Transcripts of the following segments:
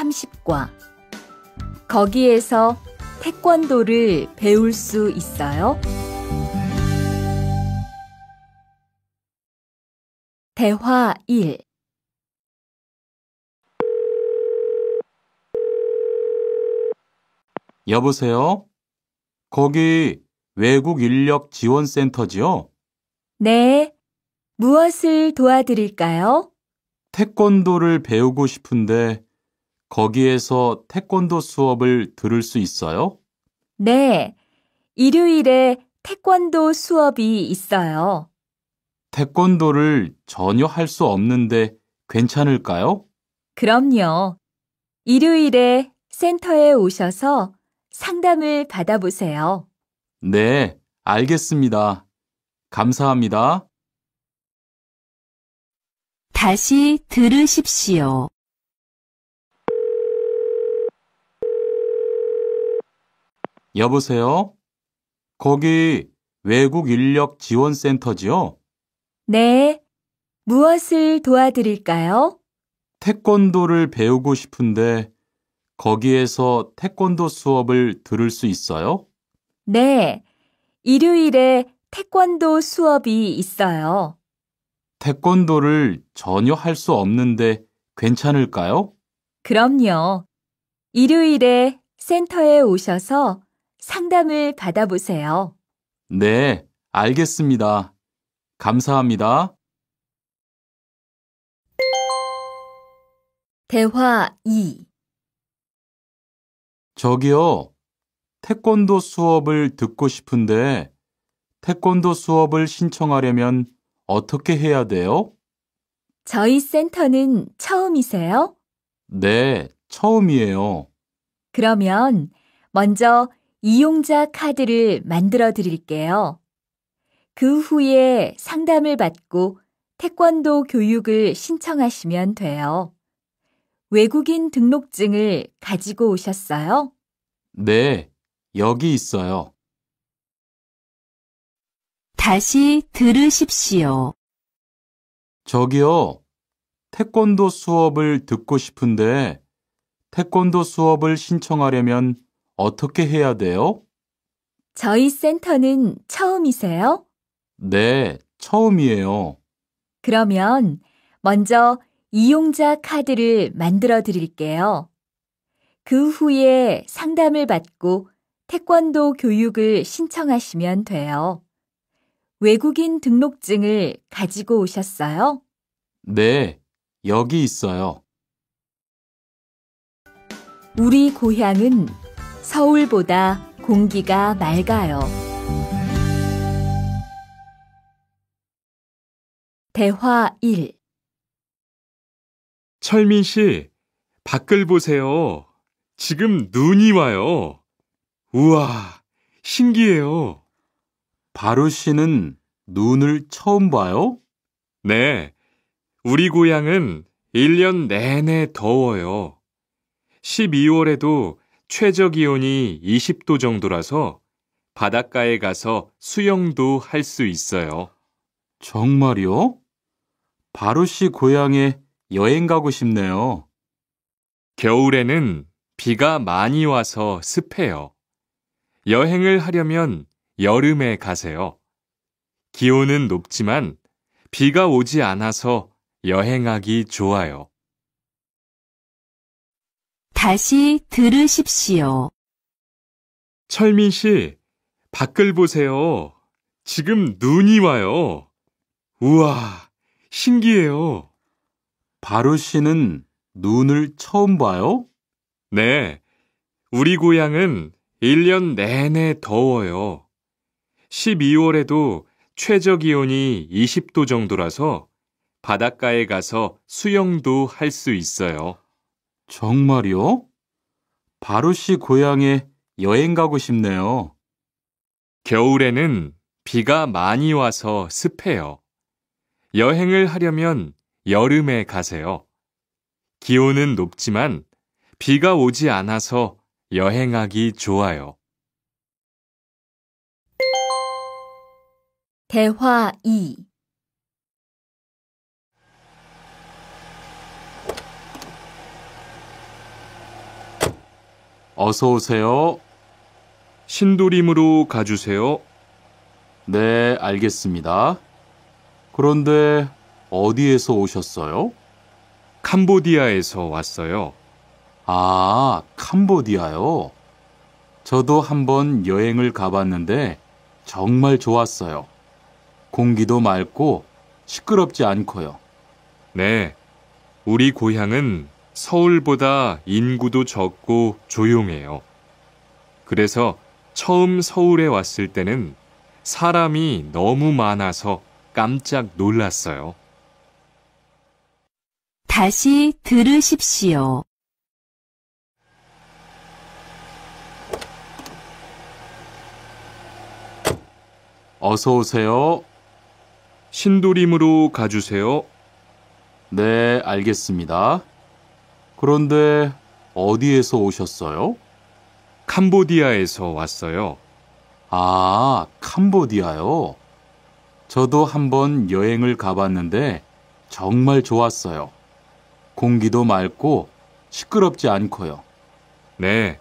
30과. 거기에서 태권도를 배울 수 있어요? 대화 1. 여보세요? 거기 외국 인력 지원센터지요? 네. 무엇을 도와드릴까요? 태권도를 배우고 싶은데 거기에서 태권도 수업을 들을 수 있어요? 네. 일요일에 태권도 수업이 있어요. 태권도를 전혀 할 수 없는데 괜찮을까요? 그럼요. 일요일에 센터에 오셔서 상담을 받아보세요. 네, 알겠습니다. 감사합니다. 다시 들으십시오. 여보세요? 거기 외국 인력 지원센터지요? 네. 무엇을 도와드릴까요? 태권도를 배우고 싶은데 거기에서 태권도 수업을 들을 수 있어요? 네. 일요일에 태권도 수업이 있어요. 태권도를 전혀 할 수 없는데 괜찮을까요? 그럼요. 일요일에 센터에 오셔서 상담을 받아보세요. 네, 알겠습니다. 감사합니다. 대화 2. 저기요, 태권도 수업을 듣고 싶은데 태권도 수업을 신청하려면 어떻게 해야 돼요? 저희 센터는 처음이세요? 네, 처음이에요. 그러면 먼저 이용자 카드를 만들어 드릴게요. 그 후에 상담을 받고 태권도 교육을 신청하시면 돼요. 외국인 등록증을 가지고 오셨어요? 네, 여기 있어요. 다시 들으십시오. 저기요, 태권도 수업을 듣고 싶은데 태권도 수업을 신청하려면 어떻게 해야 돼요? 저희 센터는 처음이세요? 네, 처음이에요. 그러면 먼저 이용자 카드를 만들어 드릴게요. 그 후에 상담을 받고 태권도 교육을 신청하시면 돼요. 외국인 등록증을 가지고 오셨어요? 네, 여기 있어요. 우리 고향은 서울보다 공기가 맑아요. 대화 1. 철민 씨, 밖을 보세요. 지금 눈이 와요. 우와, 신기해요. 바루 씨는 눈을 처음 봐요? 네, 우리 고향은 1년 내내 더워요. 12월에도 최저 기온이 20도 정도라서 바닷가에 가서 수영도 할 수 있어요. 정말요? 바루 씨 고향에 여행 가고 싶네요. 겨울에는 비가 많이 와서 습해요. 여행을 하려면 여름에 가세요. 기온은 높지만 비가 오지 않아서 여행하기 좋아요. 다시 들으십시오. 철민 씨, 밖을 보세요. 지금 눈이 와요. 우와, 신기해요. 바루 씨는 눈을 처음 봐요? 네, 우리 고향은 1년 내내 더워요. 12월에도 최저 기온이 20도 정도라서 바닷가에 가서 수영도 할 수 있어요. 정말요? 바루 씨 고향에 여행 가고 싶네요. 겨울에는 비가 많이 와서 습해요. 여행을 하려면 여름에 가세요. 기온은 높지만 비가 오지 않아서 여행하기 좋아요. 대화 2. 어서 오세요. 신도림으로 가주세요. 네, 알겠습니다. 그런데 어디에서 오셨어요? 캄보디아에서 왔어요. 아, 캄보디아요. 저도 한번 여행을 가봤는데 정말 좋았어요. 공기도 맑고 시끄럽지 않고요. 네, 우리 고향은 서울보다 인구도 적고 조용해요. 그래서 처음 서울에 왔을 때는 사람이 너무 많아서 깜짝 놀랐어요. 다시 들으십시오. 어서 오세요. 신도림으로 가주세요. 네, 알겠습니다. 그런데 어디에서 오셨어요? 캄보디아에서 왔어요. 아, 캄보디아요. 저도 한번 여행을 가봤는데 정말 좋았어요. 공기도 맑고 시끄럽지 않고요. 네,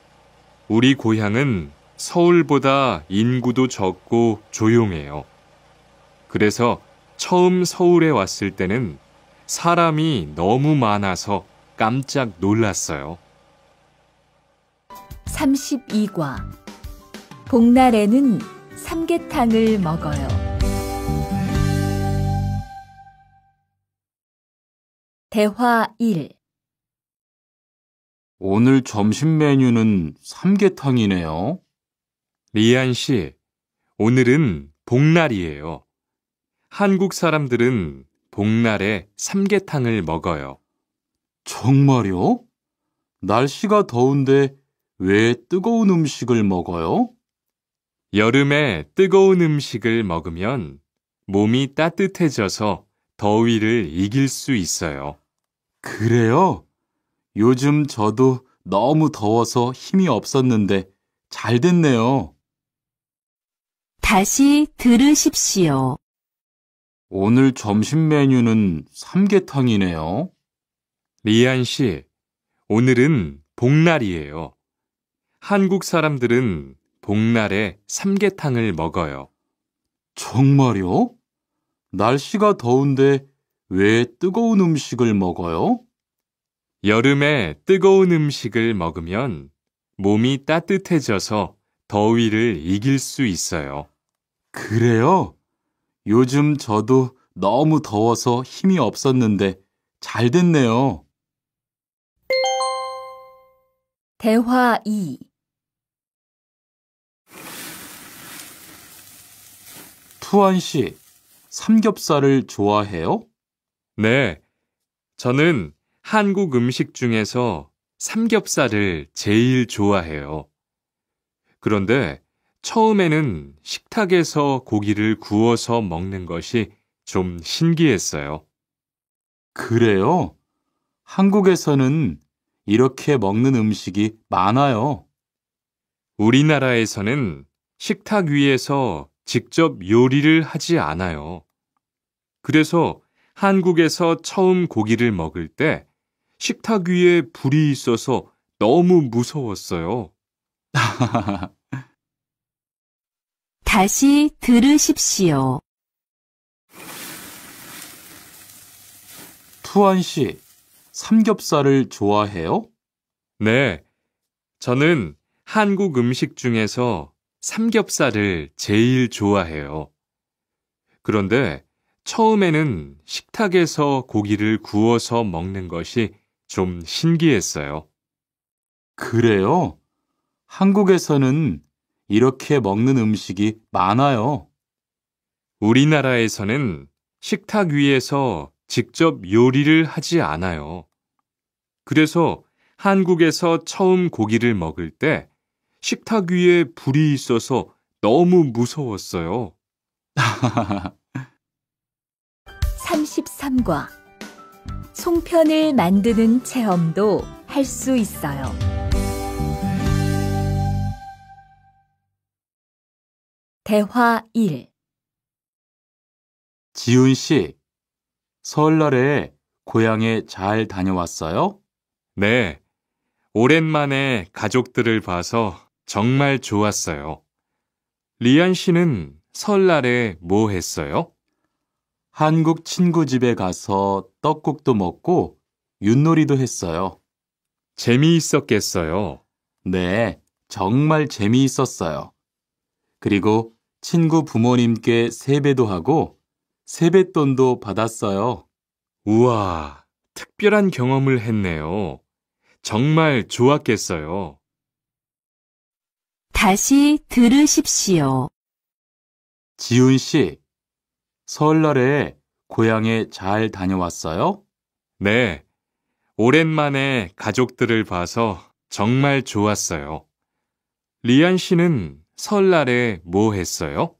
우리 고향은 서울보다 인구도 적고 조용해요. 그래서 처음 서울에 왔을 때는 사람이 너무 많아서 깜짝 놀랐어요. 32과 복날에는 삼계탕을 먹어요. 대화 1. 오늘 점심 메뉴는 삼계탕이네요. 리안 씨, 오늘은 복날이에요. 한국 사람들은 복날에 삼계탕을 먹어요. 정말요? 날씨가 더운데 왜 뜨거운 음식을 먹어요? 여름에 뜨거운 음식을 먹으면 몸이 따뜻해져서 더위를 이길 수 있어요. 그래요? 요즘 저도 너무 더워서 힘이 없었는데 잘 됐네요. 다시 들으십시오. 오늘 점심 메뉴는 삼계탕이네요. 리안 씨, 오늘은 복날이에요. 한국 사람들은 복날에 삼계탕을 먹어요. 정말요? 날씨가 더운데 왜 뜨거운 음식을 먹어요? 여름에 뜨거운 음식을 먹으면 몸이 따뜻해져서 더위를 이길 수 있어요. 그래요? 요즘 저도 너무 더워서 힘이 없었는데 잘 됐네요. 대화 2. 투안 씨, 삼겹살을 좋아해요? 네, 저는 한국 음식 중에서 삼겹살을 제일 좋아해요. 그런데 처음에는 식탁에서 고기를 구워서 먹는 것이 좀 신기했어요. 그래요? 한국에서는 이렇게 먹는 음식이 많아요. 우리나라에서는 식탁 위에서 직접 요리를 하지 않아요. 그래서 한국에서 처음 고기를 먹을 때 식탁 위에 불이 있어서 너무 무서웠어요. 다시 들으십시오. 투안 씨, 삼겹살을 좋아해요? 네, 저는 한국 음식 중에서 삼겹살을 제일 좋아해요. 그런데 처음에는 식탁에서 고기를 구워서 먹는 것이 좀 신기했어요. 그래요? 한국에서는 이렇게 먹는 음식이 많아요. 우리나라에서는 식탁 위에서 직접 요리를 하지 않아요. 그래서 한국에서 처음 고기를 먹을 때 식탁 위에 불이 있어서 너무 무서웠어요. 33과 송편을 만드는 체험도 할 수 있어요. 대화 1. 지훈 씨, 설날에 고향에 잘 다녀왔어요? 네, 오랜만에 가족들을 봐서 정말 좋았어요. 리안 씨는 설날에 뭐 했어요? 한국 친구 집에 가서 떡국도 먹고 윷놀이도 했어요. 재미있었겠어요. 네, 정말 재미있었어요. 그리고 친구 부모님께 세배도 하고 세뱃돈도 받았어요. 우와, 특별한 경험을 했네요. 정말 좋았겠어요. 다시 들으십시오. 지훈 씨, 설날에 고향에 잘 다녀왔어요? 네, 오랜만에 가족들을 봐서 정말 좋았어요. 리안 씨는 설날에 뭐 했어요?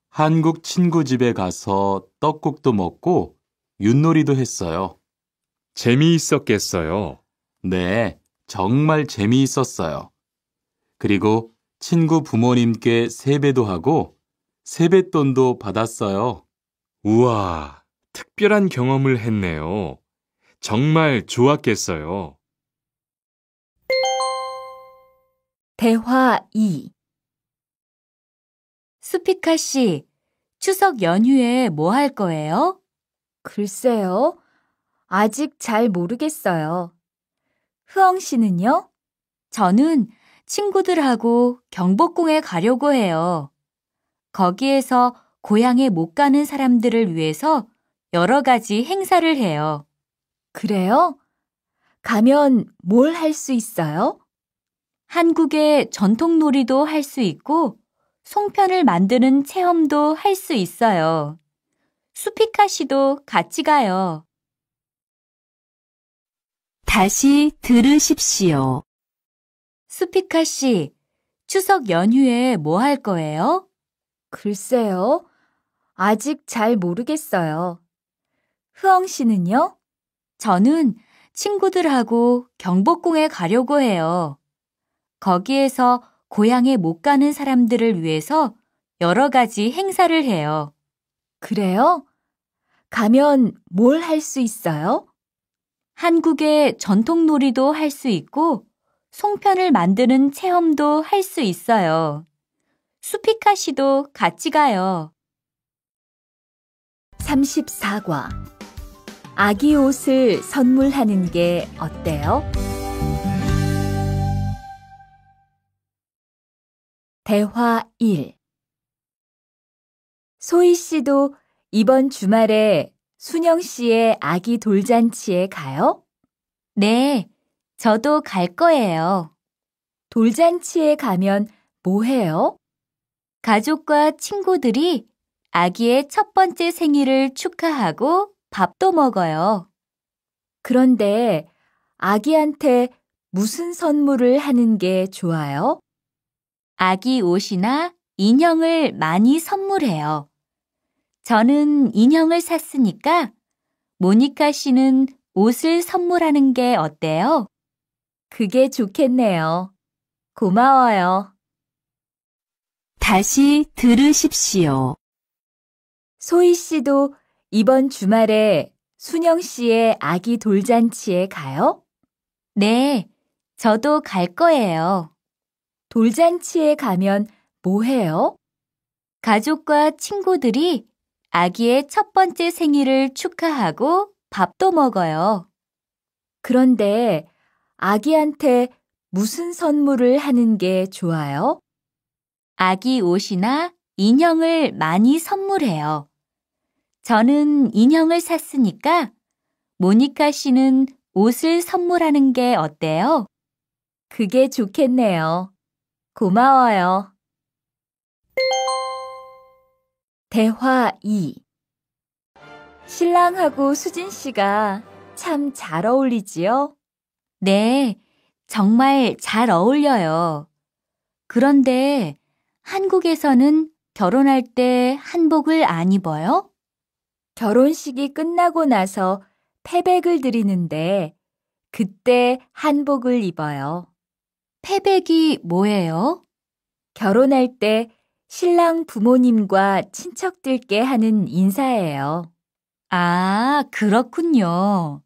한국 친구 집에 가서 떡국도 먹고 윷놀이도 했어요. 재미있었겠어요. 네, 정말 재미있었어요. 그리고 친구 부모님께 세배도 하고 세뱃돈도 받았어요. 우와, 특별한 경험을 했네요. 정말 좋았겠어요. 대화 2. 수피카 씨, 추석 연휴에 뭐 할 거예요? 글쎄요. 아직 잘 모르겠어요. 흐엉 씨는요? 저는 친구들하고 경복궁에 가려고 해요. 거기에서 고향에 못 가는 사람들을 위해서 여러 가지 행사를 해요. 그래요? 가면 뭘 할 수 있어요? 한국의 전통 놀이도 할 수 있고 송편을 만드는 체험도 할 수 있어요. 수피카 씨도 같이 가요. 다시 들으십시오. 수피카 씨, 추석 연휴에 뭐 할 거예요? 글쎄요. 아직 잘 모르겠어요. 흐엉 씨는요? 저는 친구들하고 경복궁에 가려고 해요. 거기에서 고향에 못 가는 사람들을 위해서 여러 가지 행사를 해요. 그래요? 가면 뭘 할 수 있어요? 한국의 전통 놀이도 할 수 있고 송편을 만드는 체험도 할 수 있어요. 수피카 씨도 같이 가요. 34과. 아기 옷을 선물하는 게 어때요? 대화 1. 소희 씨도 이번 주말에 순영 씨의 아기 돌잔치에 가요? 네, 저도 갈 거예요. 돌잔치에 가면 뭐 해요? 가족과 친구들이 아기의 첫 번째 생일을 축하하고 밥도 먹어요. 그런데 아기한테 무슨 선물을 하는 게 좋아요? 아기 옷이나 인형을 많이 선물해요. 저는 인형을 샀으니까 모니카 씨는 옷을 선물하는 게 어때요? 그게 좋겠네요. 고마워요. 다시 들으십시오. 소희 씨도 이번 주말에 순영 씨의 아기 돌잔치에 가요? 네, 저도 갈 거예요. 돌잔치에 가면 뭐 해요? 가족과 친구들이 아기의 첫 번째 생일을 축하하고 밥도 먹어요. 그런데 아기한테 무슨 선물을 하는 게 좋아요? 아기 옷이나 인형을 많이 선물해요. 저는 인형을 샀으니까 모니카 씨는 옷을 선물하는 게 어때요? 그게 좋겠네요. 고마워요. 대화 2. 신랑하고 수진 씨가 참 잘 어울리지요? 네, 정말 잘 어울려요. 그런데 한국에서는 결혼할 때 한복을 안 입어요? 결혼식이 끝나고 나서 패백을 드리는데 그때 한복을 입어요. 패백이 뭐예요? 결혼할 때 신랑 부모님과 친척들께 하는 인사예요. 아, 그렇군요.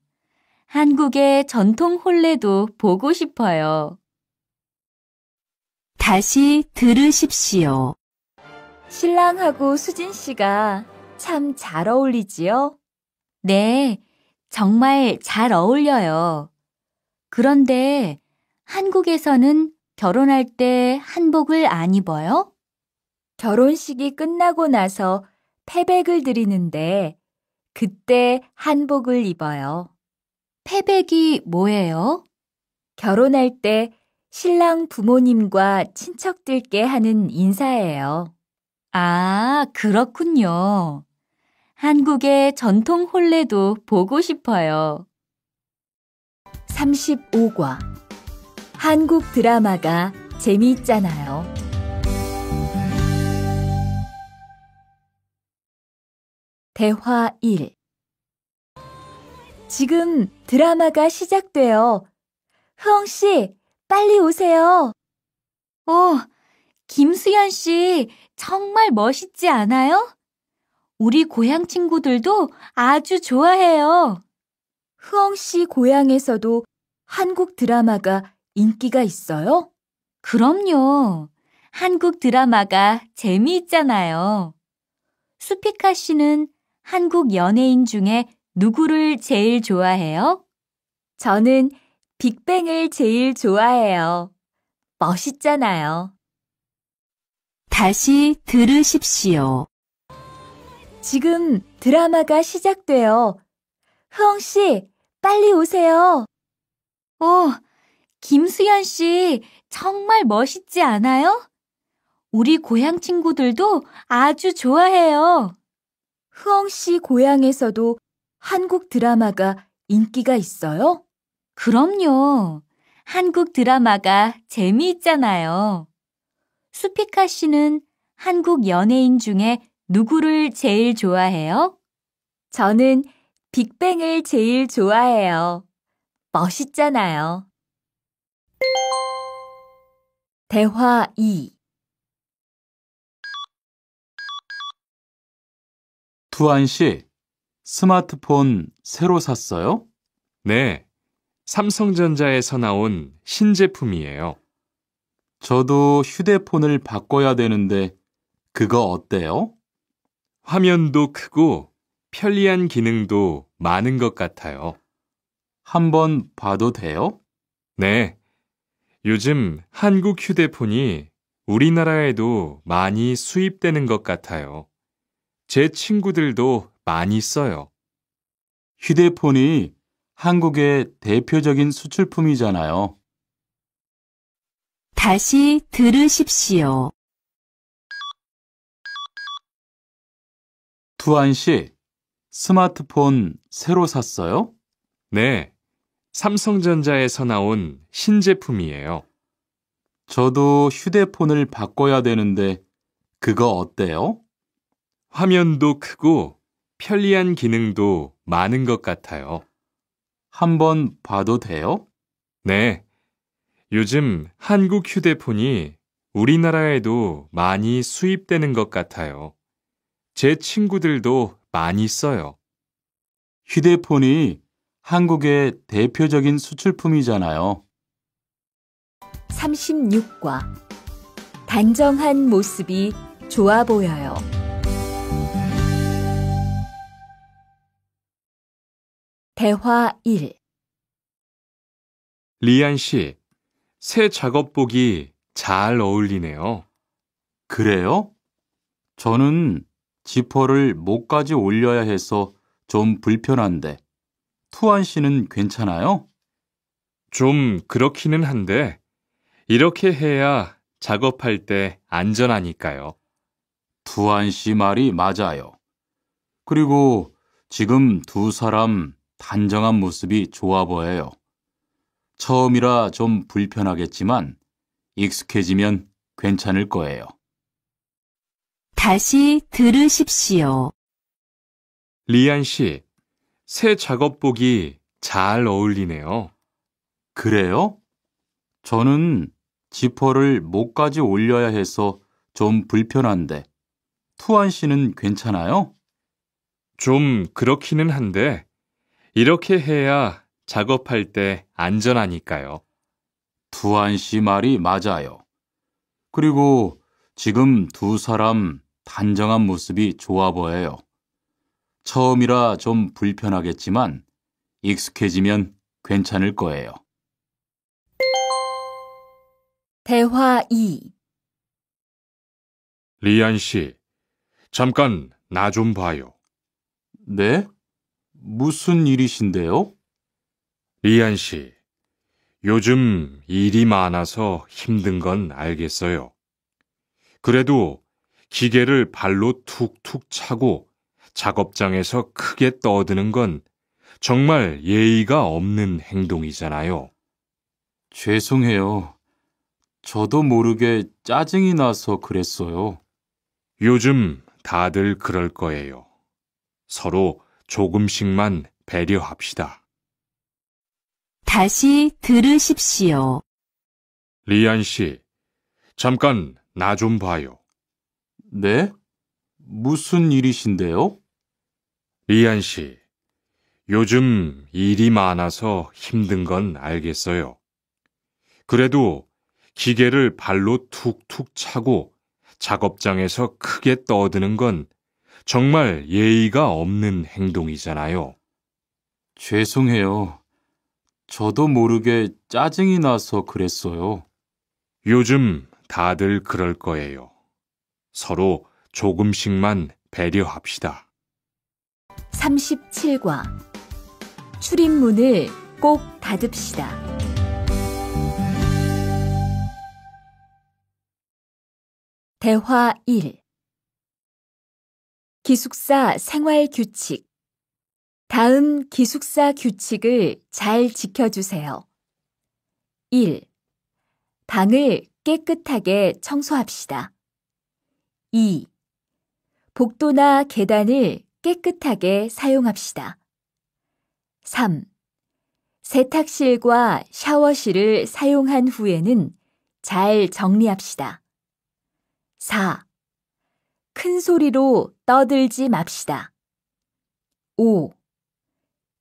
한국의 전통 혼례도 보고 싶어요. 다시 들으십시오. 신랑하고 수진 씨가 참 잘 어울리지요? 네, 정말 잘 어울려요. 그런데 한국에서는 결혼할 때 한복을 안 입어요? 결혼식이 끝나고 나서 패백을 드리는데 그때 한복을 입어요. 패백이 뭐예요? 결혼할 때 신랑 부모님과 친척들께 하는 인사예요. 아, 그렇군요. 한국의 전통 혼례도 보고 싶어요. 35과 한국 드라마가 재미있잖아요. 대화 1. 지금 드라마가 시작돼요. 흐엉 씨, 빨리 오세요. 김수현 씨, 정말 멋있지 않아요? 우리 고향 친구들도 아주 좋아해요. 흐엉 씨 고향에서도 한국 드라마가 인기가 있어요? 그럼요. 한국 드라마가 재미있잖아요. 수피카 씨는 한국 연예인 중에 누구를 제일 좋아해요? 저는 빅뱅을 제일 좋아해요. 멋있잖아요. 다시 들으십시오. 지금 드라마가 시작돼요. 흐엉 씨, 빨리 오세요. 김수현 씨, 정말 멋있지 않아요? 우리 고향 친구들도 아주 좋아해요. 흐엉 씨 고향에서도 한국 드라마가 인기가 있어요? 그럼요. 한국 드라마가 재미있잖아요. 수피카 씨는 한국 연예인 중에 누구를 제일 좋아해요? 저는 빅뱅을 제일 좋아해요. 멋있잖아요. 대화 2. 투안 씨, 스마트폰 새로 샀어요? 네, 삼성전자에서 나온 신제품이에요. 저도 휴대폰을 바꿔야 되는데 그거 어때요? 화면도 크고 편리한 기능도 많은 것 같아요. 한번 봐도 돼요? 네, 요즘 한국 휴대폰이 우리나라에도 많이 수입되는 것 같아요. 제 친구들도 많이 써요. 휴대폰이 한국의 대표적인 수출품이잖아요. 다시 들으십시오. 투안 씨, 스마트폰 새로 샀어요? 네, 삼성전자에서 나온 신제품이에요. 저도 휴대폰을 바꿔야 되는데 그거 어때요? 화면도 크고 편리한 기능도 많은 것 같아요. 한번 봐도 돼요? 네, 요즘 한국 휴대폰이 우리나라에도 많이 수입되는 것 같아요. 제 친구들도 많이 써요. 휴대폰이 한국의 대표적인 수출품이잖아요. 36과 단정한 모습이 좋아 보여요. 대화 1. 리안 씨, 새 작업복이 잘 어울리네요. 그래요? 저는 지퍼를 목까지 올려야 해서 좀 불편한데, 투안 씨는 괜찮아요? 좀 그렇기는 한데, 이렇게 해야 작업할 때 안전하니까요. 투안 씨 말이 맞아요. 그리고 지금 두 사람 단정한 모습이 좋아 보여요. 처음이라 좀 불편하겠지만 익숙해지면 괜찮을 거예요. 다시 들으십시오. 리안 씨, 새 작업복이 잘 어울리네요. 그래요? 저는 지퍼를 목까지 올려야 해서 좀 불편한데, 투안 씨는 괜찮아요? 좀 그렇기는 한데, 이렇게 해야 작업할 때 안전하니까요. 두한 씨 말이 맞아요. 그리고 지금 두 사람 단정한 모습이 좋아 보여요. 처음이라 좀 불편하겠지만 익숙해지면 괜찮을 거예요. 대화 2. 리안 씨, 잠깐 나 좀 봐요. 네? 무슨 일이신데요? 리안 씨, 요즘 일이 많아서 힘든 건 알겠어요. 그래도 기계를 발로 툭툭 차고 작업장에서 크게 떠드는 건 정말 예의가 없는 행동이잖아요. 죄송해요. 저도 모르게 짜증이 나서 그랬어요. 요즘 다들 그럴 거예요. 서로 조금씩만 배려합시다. 다시 들으십시오. 리안 씨, 잠깐 나 좀 봐요. 네? 무슨 일이신데요? 리안 씨, 요즘 일이 많아서 힘든 건 알겠어요. 그래도 기계를 발로 툭툭 차고 작업장에서 크게 떠드는 건 정말 예의가 없는 행동이잖아요. 죄송해요. 저도 모르게 짜증이 나서 그랬어요. 요즘 다들 그럴 거예요. 서로 조금씩만 배려합시다. 37과 출입문을 꼭 닫읍시다. 대화 1. 기숙사 생활 규칙. 다음 기숙사 규칙을 잘 지켜주세요. 1. 방을 깨끗하게 청소합시다. 2. 복도나 계단을 깨끗하게 사용합시다. 3. 세탁실과 샤워실을 사용한 후에는 잘 정리합시다. 4. 큰 소리로 떠들지 맙시다. 5.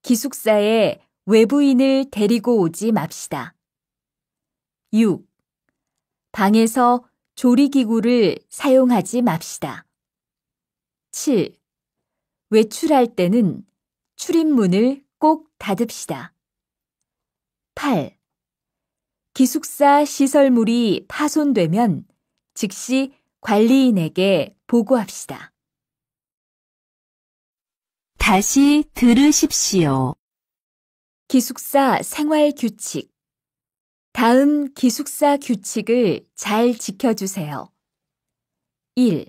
기숙사에 외부인을 데리고 오지 맙시다. 6. 방에서 조리기구를 사용하지 맙시다. 7. 외출할 때는 출입문을 꼭 닫읍시다. 8. 기숙사 시설물이 파손되면 즉시 관리인에게 보고합시다. 다시 들으십시오. 기숙사 생활 규칙. 다음 기숙사 규칙을 잘 지켜주세요. 1.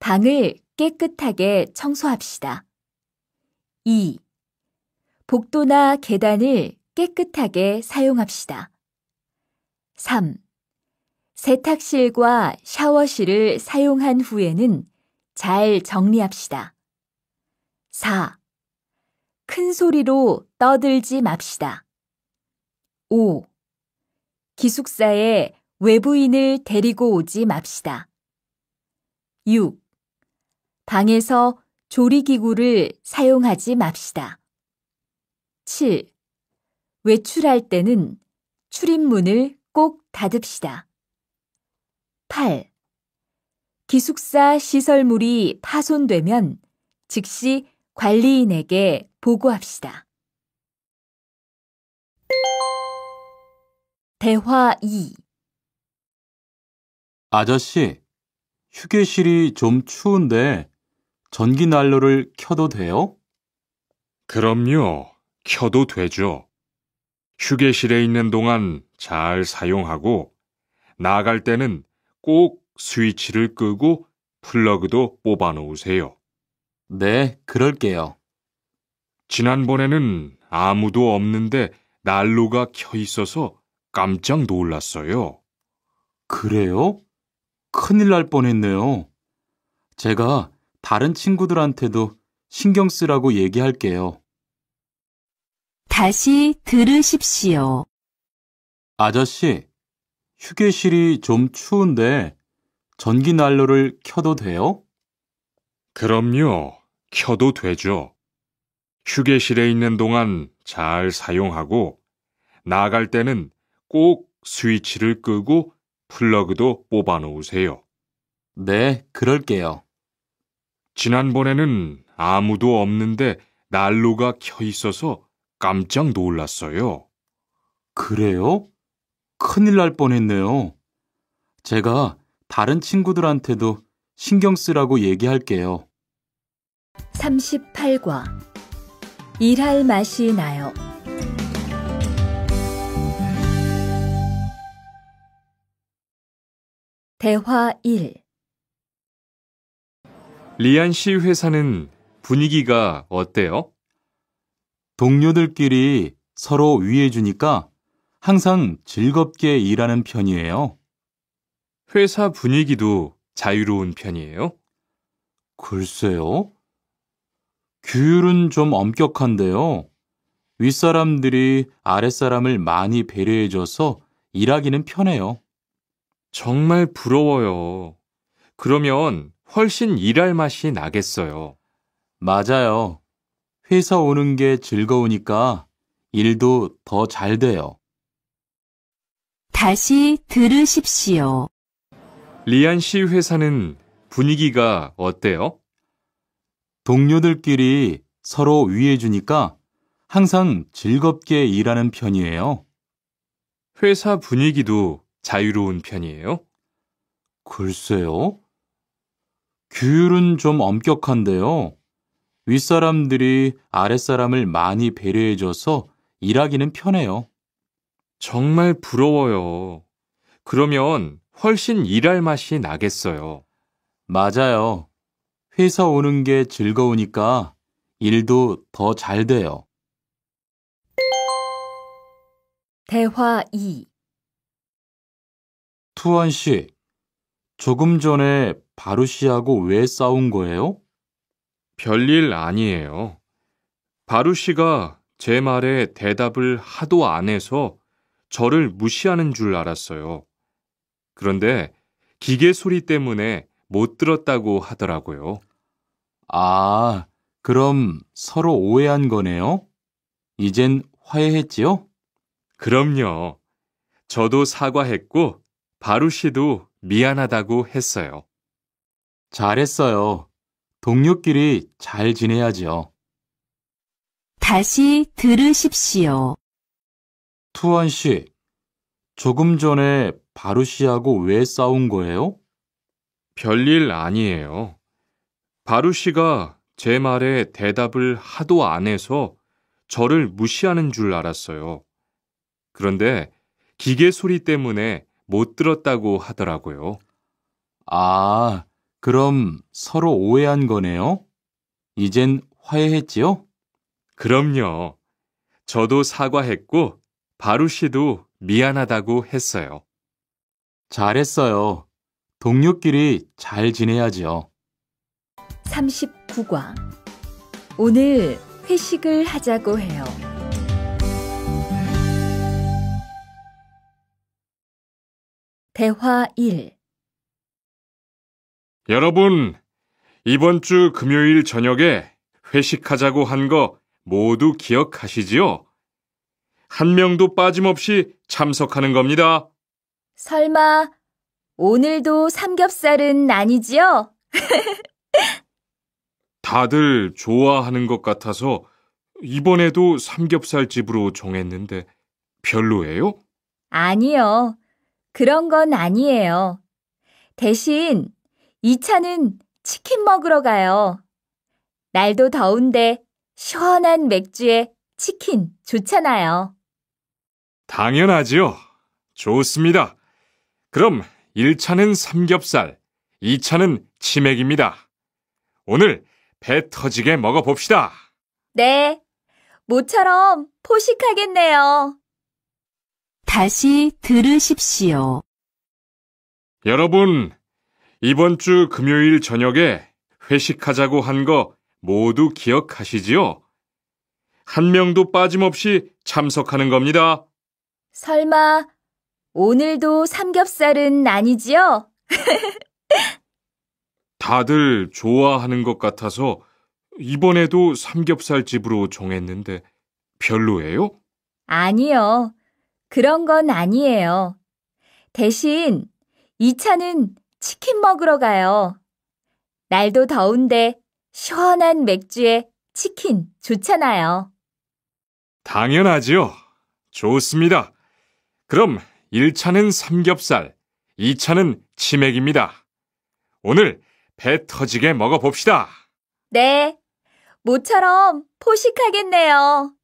방을 깨끗하게 청소합시다. 2. 복도나 계단을 깨끗하게 사용합시다. 3. 세탁실과 샤워실을 사용한 후에는 잘 정리합시다. 4. 큰 소리로 떠들지 맙시다. 5. 기숙사에 외부인을 데리고 오지 맙시다. 6. 방에서 조리기구를 사용하지 맙시다. 7. 외출할 때는 출입문을 꼭 닫읍시다. 8. 기숙사 시설물이 파손되면 즉시 관리인에게 보고합시다. 대화 2. 아저씨, 휴게실이 좀 추운데 전기 난로를 켜도 돼요? 그럼요, 켜도 되죠. 휴게실에 있는 동안 잘 사용하고 나갈 때는 꼭 스위치를 끄고 플러그도 뽑아 놓으세요. 네, 그럴게요. 지난번에는 아무도 없는데 난로가 켜 있어서 깜짝 놀랐어요. 그래요? 큰일 날 뻔했네요. 제가 다른 친구들한테도 신경 쓰라고 얘기할게요. 다시 들으십시오. 아저씨, 휴게실이 좀 추운데 전기 난로를 켜도 돼요? 그럼요, 켜도 되죠. 휴게실에 있는 동안 잘 사용하고 나갈 때는 꼭 스위치를 끄고 플러그도 뽑아 놓으세요. 네, 그럴게요. 지난번에는 아무도 없는데 난로가 켜 있어서 깜짝 놀랐어요. 그래요? 큰일 날 뻔했네요. 제가 다른 친구들한테도 신경 쓰라고 얘기할게요. 38과 일할 맛이 나요. 대화 1. 리안 씨 회사는 분위기가 어때요? 동료들끼리 서로 위해주니까 항상 즐겁게 일하는 편이에요. 회사 분위기도 자유로운 편이에요? 글쎄요. 규율은 좀 엄격한데요. 윗사람들이 아랫사람을 많이 배려해줘서 일하기는 편해요. 정말 부러워요. 그러면 훨씬 일할 맛이 나겠어요. 맞아요. 회사 오는 게 즐거우니까 일도 더 잘 돼요. 다시 들으십시오. 리안 씨 회사는 분위기가 어때요? 동료들끼리 서로 위해주니까 항상 즐겁게 일하는 편이에요. 회사 분위기도 자유로운 편이에요? 글쎄요. 규율은 좀 엄격한데요. 윗사람들이 아랫사람을 많이 배려해줘서 일하기는 편해요. 정말 부러워요. 그러면 훨씬 일할 맛이 나겠어요. 맞아요. 회사 오는 게 즐거우니까 일도 더 잘 돼요. 대화 2. 투원 씨, 조금 전에 바루 씨하고 왜 싸운 거예요? 별일 아니에요. 바루 씨가 제 말에 대답을 하도 안 해서 저를 무시하는 줄 알았어요. 그런데 기계 소리 때문에 못 들었다고 하더라고요. 아, 그럼 서로 오해한 거네요? 이젠 화해했지요? 그럼요. 저도 사과했고 바루 씨도 미안하다고 했어요. 잘했어요. 동료끼리 잘 지내야죠. 다시 들으십시오. 투원 씨, 조금 전에 바루 씨하고 왜 싸운 거예요? 별일 아니에요. 바루 씨가 제 말에 대답을 하도 안 해서 저를 무시하는 줄 알았어요. 그런데 기계 소리 때문에 못 들었다고 하더라고요. 아, 그럼 서로 오해한 거네요? 이젠 화해했지요? 그럼요. 저도 사과했고 바루 씨도 미안하다고 했어요. 잘했어요. 동료끼리 잘 지내야죠. 39과 오늘 회식을 하자고 해요. 대화 1. 여러분, 이번 주 금요일 저녁에 회식하자고 한 거 모두 기억하시지요? 한 명도 빠짐없이 참석하는 겁니다. 설마 오늘도 삼겹살은 아니지요? 다들 좋아하는 것 같아서 이번에도 삼겹살 집으로 정했는데 별로예요? 아니요. 그런 건 아니에요. 대신 2차는 치킨 먹으러 가요. 날도 더운데 시원한 맥주에 치킨 좋잖아요. 당연하지요. 좋습니다. 그럼 1차는 삼겹살, 2차는 치맥입니다. 오늘 배 터지게 먹어봅시다. 네, 모처럼 포식하겠네요. 다시 들으십시오. 여러분, 이번 주 금요일 저녁에 회식하자고 한 거 모두 기억하시지요? 한 명도 빠짐없이 참석하는 겁니다. 설마 오늘도 삼겹살은 아니지요? 다들 좋아하는 것 같아서 이번에도 삼겹살 집으로 정했는데 별로예요? 아니요. 그런 건 아니에요. 대신 2차는 치킨 먹으러 가요. 날도 더운데 시원한 맥주에 치킨 좋잖아요. 당연하지요. 좋습니다. 그럼 1차는 삼겹살, 2차는 치맥입니다. 오늘 배 터지게 먹어봅시다. 네, 모처럼 포식하겠네요.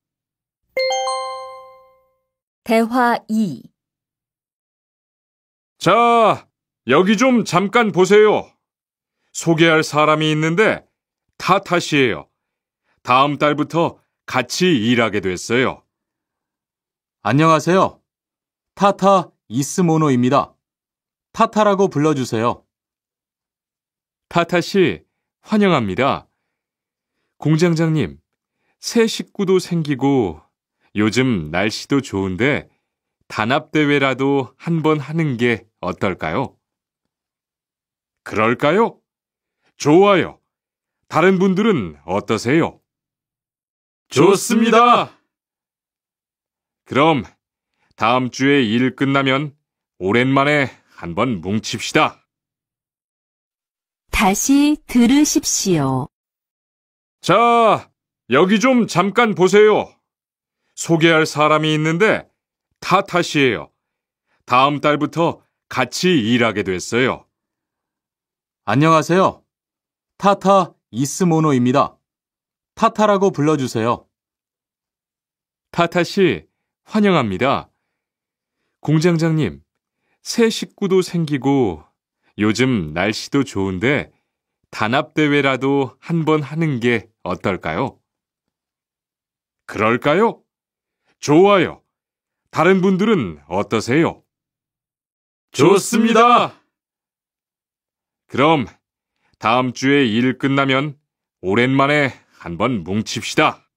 대화 2. 자, 여기 좀 잠깐 보세요. 소개할 사람이 있는데 타타씨예요. 다음 달부터 같이 일하게 됐어요. 안녕하세요. 타타 이스모노입니다. 타타라고 불러주세요. 타타씨, 환영합니다. 공장장님, 새 식구도 생기고 요즘 날씨도 좋은데 단합대회라도 한번 하는 게 어떨까요? 그럴까요? 좋아요. 다른 분들은 어떠세요? 좋습니다. 그럼 다음 주에 일 끝나면 오랜만에 한번 뭉칩시다. 다시 들으십시오. 자, 여기 좀 잠깐 보세요. 소개할 사람이 있는데 타타씨예요. 다음 달부터 같이 일하게 됐어요. 안녕하세요. 타타 이스모노입니다. 타타라고 불러주세요. 타타씨, 환영합니다. 공장장님, 새 식구도 생기고 요즘 날씨도 좋은데 단합대회라도 한번 하는 게 어떨까요? 그럴까요? 좋아요. 다른 분들은 어떠세요? 좋습니다. 그럼 다음 주에 일 끝나면 오랜만에 한번 뭉칩시다.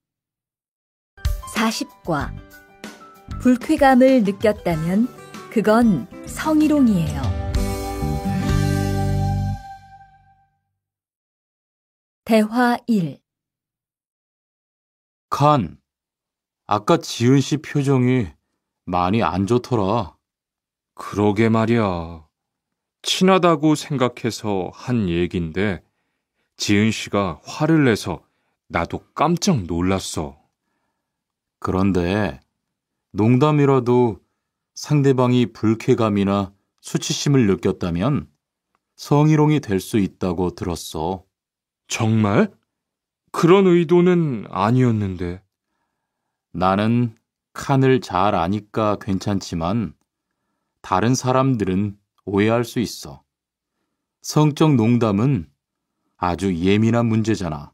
40과. 불쾌감을 느꼈다면 그건 성희롱이에요. 대화 1. 칸, 아까 지은 씨 표정이 많이 안 좋더라. 그러게 말이야. 친하다고 생각해서 한 얘긴데 지은 씨가 화를 내서 나도 깜짝 놀랐어. 그런데 농담이라도 상대방이 불쾌감이나 수치심을 느꼈다면 성희롱이 될 수 있다고 들었어. 정말? 그런 의도는 아니었는데. 나는 칸을 잘 아니까 괜찮지만 다른 사람들은 오해할 수 있어. 성적 농담은 아주 예민한 문제잖아.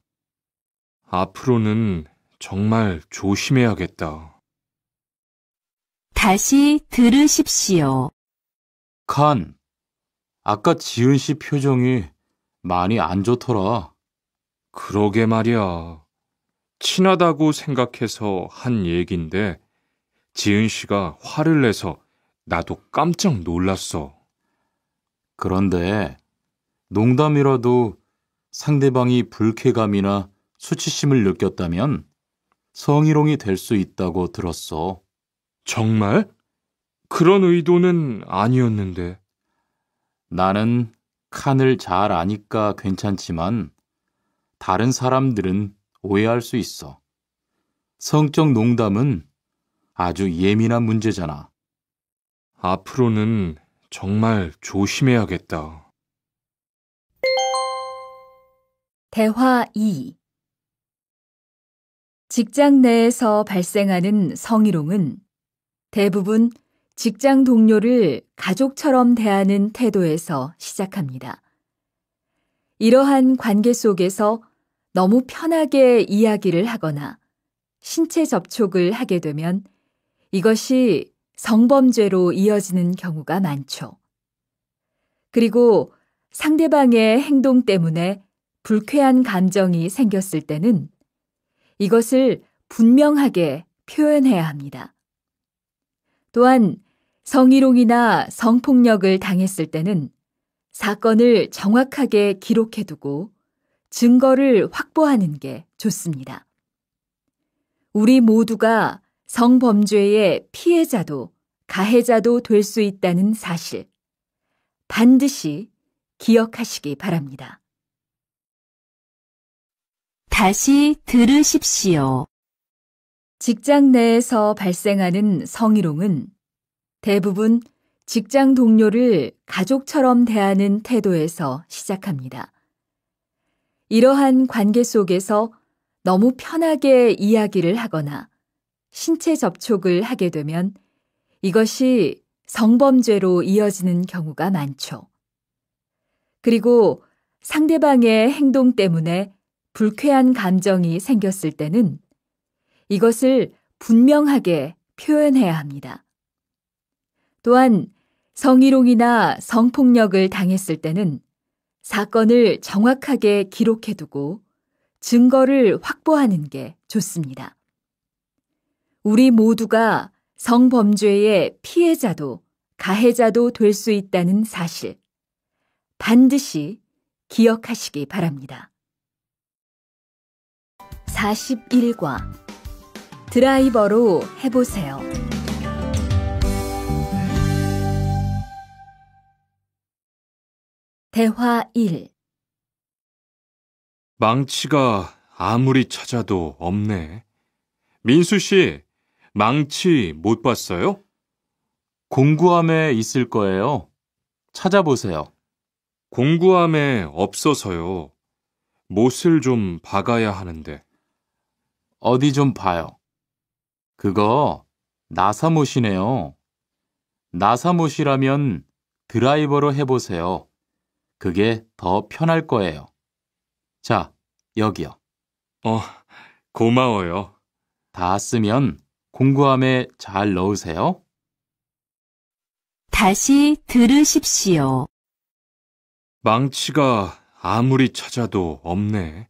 앞으로는 정말 조심해야겠다. 다시 들으십시오. 칸, 아까 지은 씨 표정이 많이 안 좋더라. 그러게 말이야. 친하다고 생각해서 한 얘긴데 지은 씨가 화를 내서 나도 깜짝 놀랐어. 그런데 농담이라도 상대방이 불쾌감이나 수치심을 느꼈다면 성희롱이 될 수 있다고 들었어. 정말? 그런 의도는 아니었는데. 나는 칸을 잘 아니까 괜찮지만 다른 사람들은 오해할 수 있어. 성적 농담은 아주 예민한 문제잖아. 앞으로는 정말 조심해야겠다. 대화 2. 직장 내에서 발생하는 성희롱은 대부분 직장 동료를 가족처럼 대하는 태도에서 시작합니다. 이러한 관계 속에서 너무 편하게 이야기를 하거나 신체 접촉을 하게 되면 이것이 성범죄로 이어지는 경우가 많죠. 그리고 상대방의 행동 때문에 불쾌한 감정이 생겼을 때는 이것을 분명하게 표현해야 합니다. 또한 성희롱이나 성폭력을 당했을 때는 사건을 정확하게 기록해두고 증거를 확보하는 게 좋습니다. 우리 모두가 성범죄의 피해자도 가해자도 될 수 있다는 사실, 반드시 기억하시기 바랍니다. 다시 들으십시오. 직장 내에서 발생하는 성희롱은 대부분 직장 동료를 가족처럼 대하는 태도에서 시작합니다. 이러한 관계 속에서 너무 편하게 이야기를 하거나 신체 접촉을 하게 되면 이것이 성범죄로 이어지는 경우가 많죠. 그리고 상대방의 행동 때문에 불쾌한 감정이 생겼을 때는 이것을 분명하게 표현해야 합니다. 또한 성희롱이나 성폭력을 당했을 때는 사건을 정확하게 기록해두고 증거를 확보하는 게 좋습니다. 우리 모두가 성범죄의 피해자도 가해자도 될 수 있다는 사실, 반드시 기억하시기 바랍니다. 41과 드라이버로 해보세요. 대화 1. 망치가 아무리 찾아도 없네. 민수 씨, 망치 못 봤어요? 공구함에 있을 거예요. 찾아보세요. 공구함에 없어서요. 못을 좀 박아야 하는데. 어디 좀 봐요. 그거 나사못이네요. 나사못이라면 드라이버로 해보세요. 그게 더 편할 거예요. 자, 여기요. 고마워요. 다 쓰면 공구함에 잘 넣으세요. 다시 들으십시오. 망치가 아무리 찾아도 없네.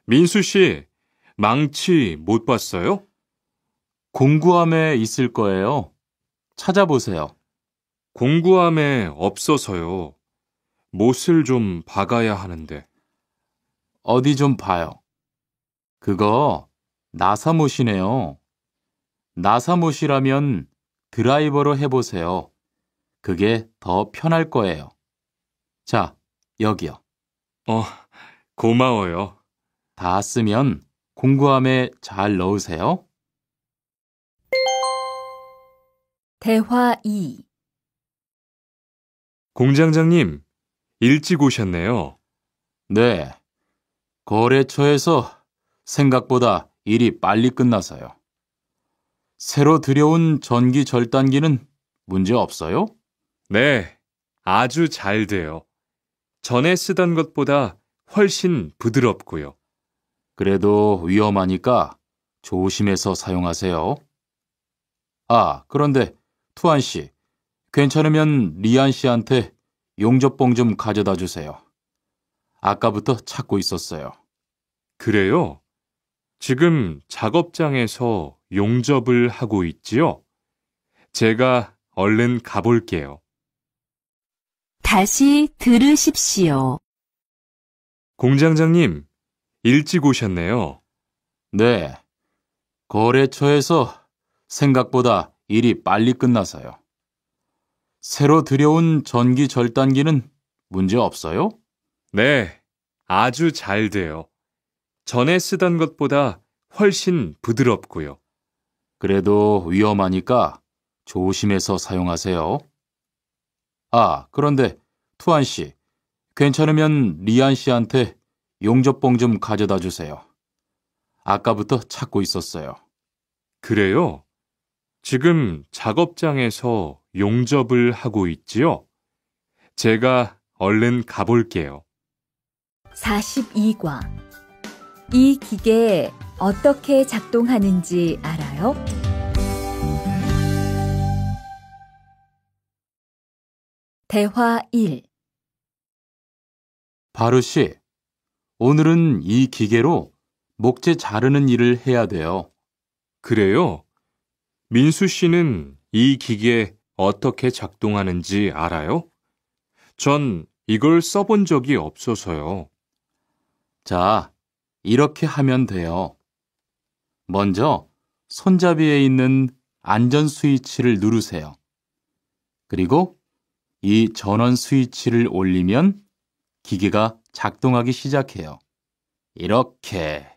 민수 씨, 망치 못 봤어요? 공구함에 있을 거예요. 찾아보세요. 공구함에 없어서요. 못을 좀 박아야 하는데. 어디 좀 봐요. 그거 나사못이네요. 나사못이라면 드라이버로 해보세요. 그게 더 편할 거예요. 자, 여기요. 고마워요. 다 쓰면 공구함에 잘 넣으세요. 대화 2. 공장장님, 일찍 오셨네요. 네. 거래처에서 생각보다 일이 빨리 끝나서요. 새로 들여온 전기 절단기는 문제 없어요? 네, 아주 잘 돼요. 전에 쓰던 것보다 훨씬 부드럽고요. 그래도 위험하니까 조심해서 사용하세요. 그런데 투안 씨, 괜찮으면 리안 씨한테 용접봉 좀 가져다 주세요. 아까부터 찾고 있었어요. 그래요? 지금 작업장에서 용접을 하고 있지요? 제가 얼른 가볼게요. 다시 들으십시오. 공장장님, 일찍 오셨네요. 네. 거래처에서 생각보다 일이 빨리 끝나서요. 새로 들여온 전기 절단기는 문제 없어요? 네, 아주 잘 돼요. 전에 쓰던 것보다 훨씬 부드럽고요. 그래도 위험하니까 조심해서 사용하세요. 그런데 투안 씨, 괜찮으면 리안 씨한테 용접봉 좀 가져다 주세요. 아까부터 찾고 있었어요. 그래요? 지금 작업장에서 용접을 하고 있지요? 제가 얼른 가볼게요. 42과. 이 기계 어떻게 작동하는지 알아요? 대화 1. 바루 씨, 오늘은 이 기계로 목재 자르는 일을 해야 돼요. 그래요? 민수 씨는 이 기계 어떻게 작동하는지 알아요? 전 이걸 써본 적이 없어서요. 자, 이렇게 하면 돼요. 먼저 손잡이에 있는 안전 스위치를 누르세요. 그리고 이 전원 스위치를 올리면 기계가 작동하기 시작해요. 이렇게.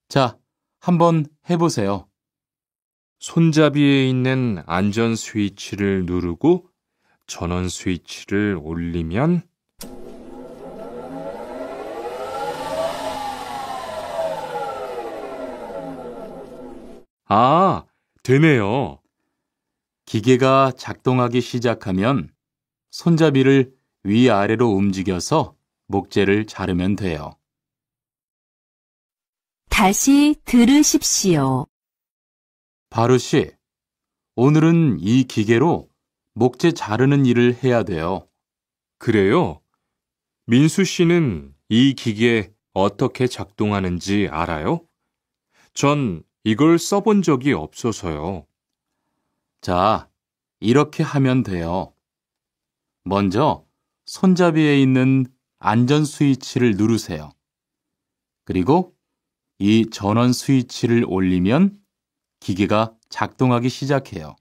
자, 한번 해보세요. 손잡이에 있는 안전 스위치를 누르고 전원 스위치를 올리면 되네요. 기계가 작동하기 시작하면 손잡이를 위아래로 움직여서 목재를 자르면 돼요. 다시 들으십시오. 바루 씨, 오늘은 이 기계로 목재 자르는 일을 해야 돼요. 그래요? 민수 씨는 이 기계 어떻게 작동하는지 알아요? 전 이걸 써본 적이 없어서요. 자, 이렇게 하면 돼요. 먼저 손잡이에 있는 안전 스위치를 누르세요. 그리고 이 전원 스위치를 올리면 기계가 작동하기 시작해요.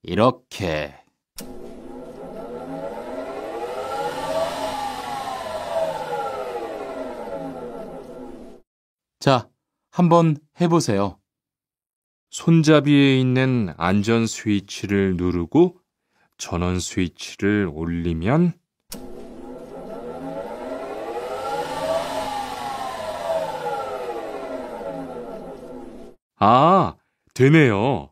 이렇게. 자, 한번 해보세요. 손잡이에 있는 안전 스위치를 누르고 전원 스위치를 올리면 되네요.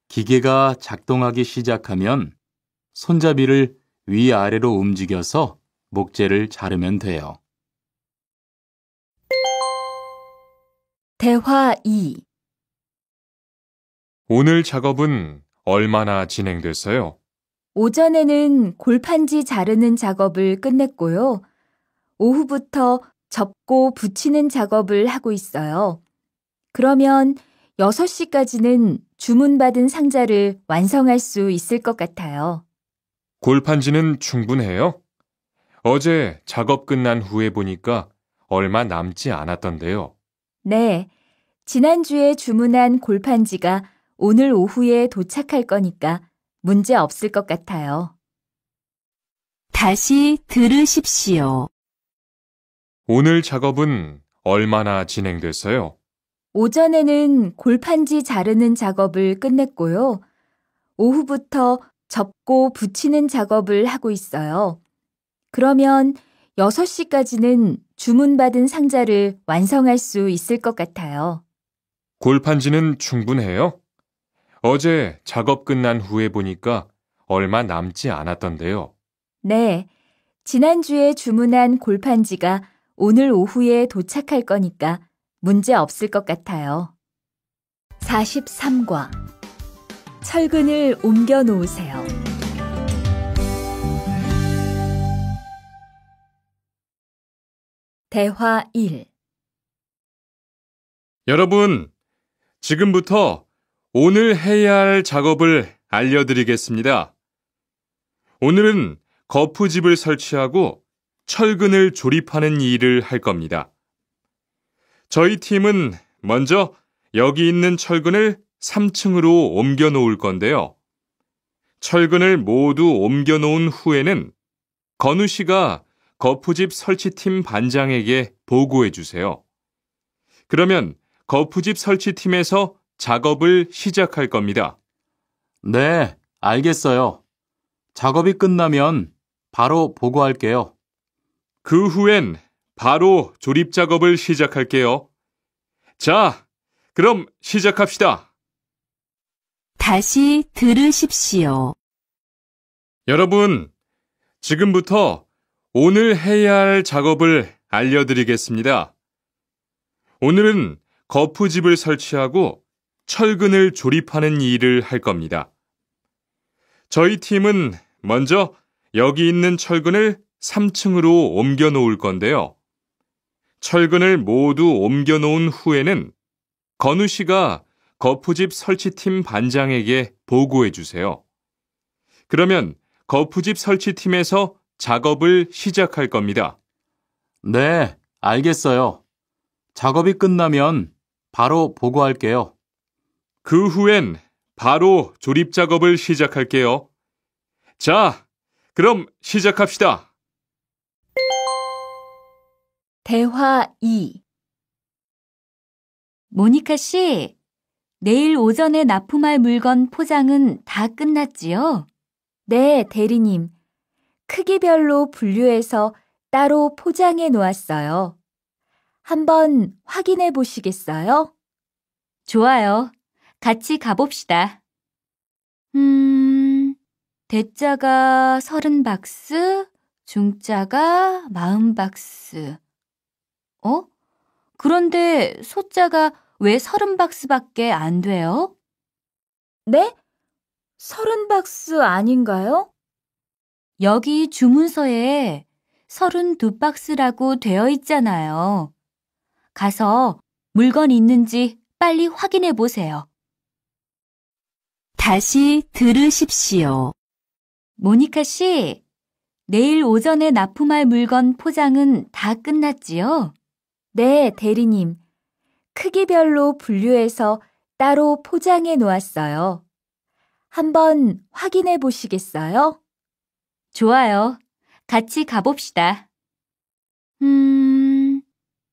기계가 작동하기 시작하면 손잡이를 위아래로 움직여서 목재를 자르면 돼요. 대화 2. 오늘 작업은 얼마나 진행됐어요? 오전에는 골판지 자르는 작업을 끝냈고요. 오후부터 접고 붙이는 작업을 하고 있어요. 그러면 6시까지는 주문받은 상자를 완성할 수 있을 것 같아요. 골판지는 충분해요? 어제 작업 끝난 후에 보니까 얼마 남지 않았던데요. 네, 지난주에 주문한 골판지가 오늘 오후에 도착할 거니까 문제 없을 것 같아요. 다시 들으십시오. 오늘 작업은 얼마나 진행됐어요? 오전에는 골판지 자르는 작업을 끝냈고요. 오후부터 접고 붙이는 작업을 하고 있어요. 그러면 6시까지는 주문받은 상자를 완성할 수 있을 것 같아요. 골판지는 충분해요? 어제 작업 끝난 후에 보니까 얼마 남지 않았던데요. 네, 지난주에 주문한 골판지가 오늘 오후에 도착할 거니까 문제 없을 것 같아요. 43과 철근을 옮겨 놓으세요. 대화 1. 여러분, 지금부터 오늘 해야 할 작업을 알려드리겠습니다. 오늘은 거푸집을 설치하고 철근을 조립하는 일을 할 겁니다. 저희 팀은 먼저 여기 있는 철근을 3층으로 옮겨 놓을 건데요. 철근을 모두 옮겨 놓은 후에는 건우 씨가 거푸집 설치팀 반장에게 보고해 주세요. 그러면 거푸집 설치팀에서 작업을 시작할 겁니다. 네, 알겠어요. 작업이 끝나면 바로 보고할게요. 그 후엔 바로 조립 작업을 시작할게요. 자, 그럼 시작합시다. 다시 들으십시오. 여러분, 지금부터 오늘 해야 할 작업을 알려드리겠습니다. 오늘은 거푸집을 설치하고 철근을 조립하는 일을 할 겁니다. 저희 팀은 먼저 여기 있는 철근을 3층으로 옮겨 놓을 건데요. 철근을 모두 옮겨 놓은 후에는 건우 씨가 거푸집 설치팀 반장에게 보고해 주세요. 그러면 거푸집 설치팀에서 작업을 시작할 겁니다. 네, 알겠어요. 작업이 끝나면 바로 보고할게요. 그 후엔 바로 조립 작업을 시작할게요. 자, 그럼 시작합시다. 대화 2. 모니카 씨, 내일 오전에 납품할 물건 포장은 다 끝났지요? 네, 대리님. 크기별로 분류해서 따로 포장해 놓았어요. 한번 확인해 보시겠어요? 좋아요. 같이 가봅시다. 대자가 30박스, 중자가 40박스. 그런데 소자가 왜 30박스밖에 안 돼요? 네? 30박스 아닌가요? 여기 주문서에 32박스라고 되어 있잖아요. 가서 물건 있는지 빨리 확인해 보세요. 다시 들으십시오. 모니카 씨, 내일 오전에 납품할 물건 포장은 다 끝났지요? 네, 대리님. 크기별로 분류해서 따로 포장해 놓았어요. 한번 확인해 보시겠어요? 좋아요. 같이 가봅시다.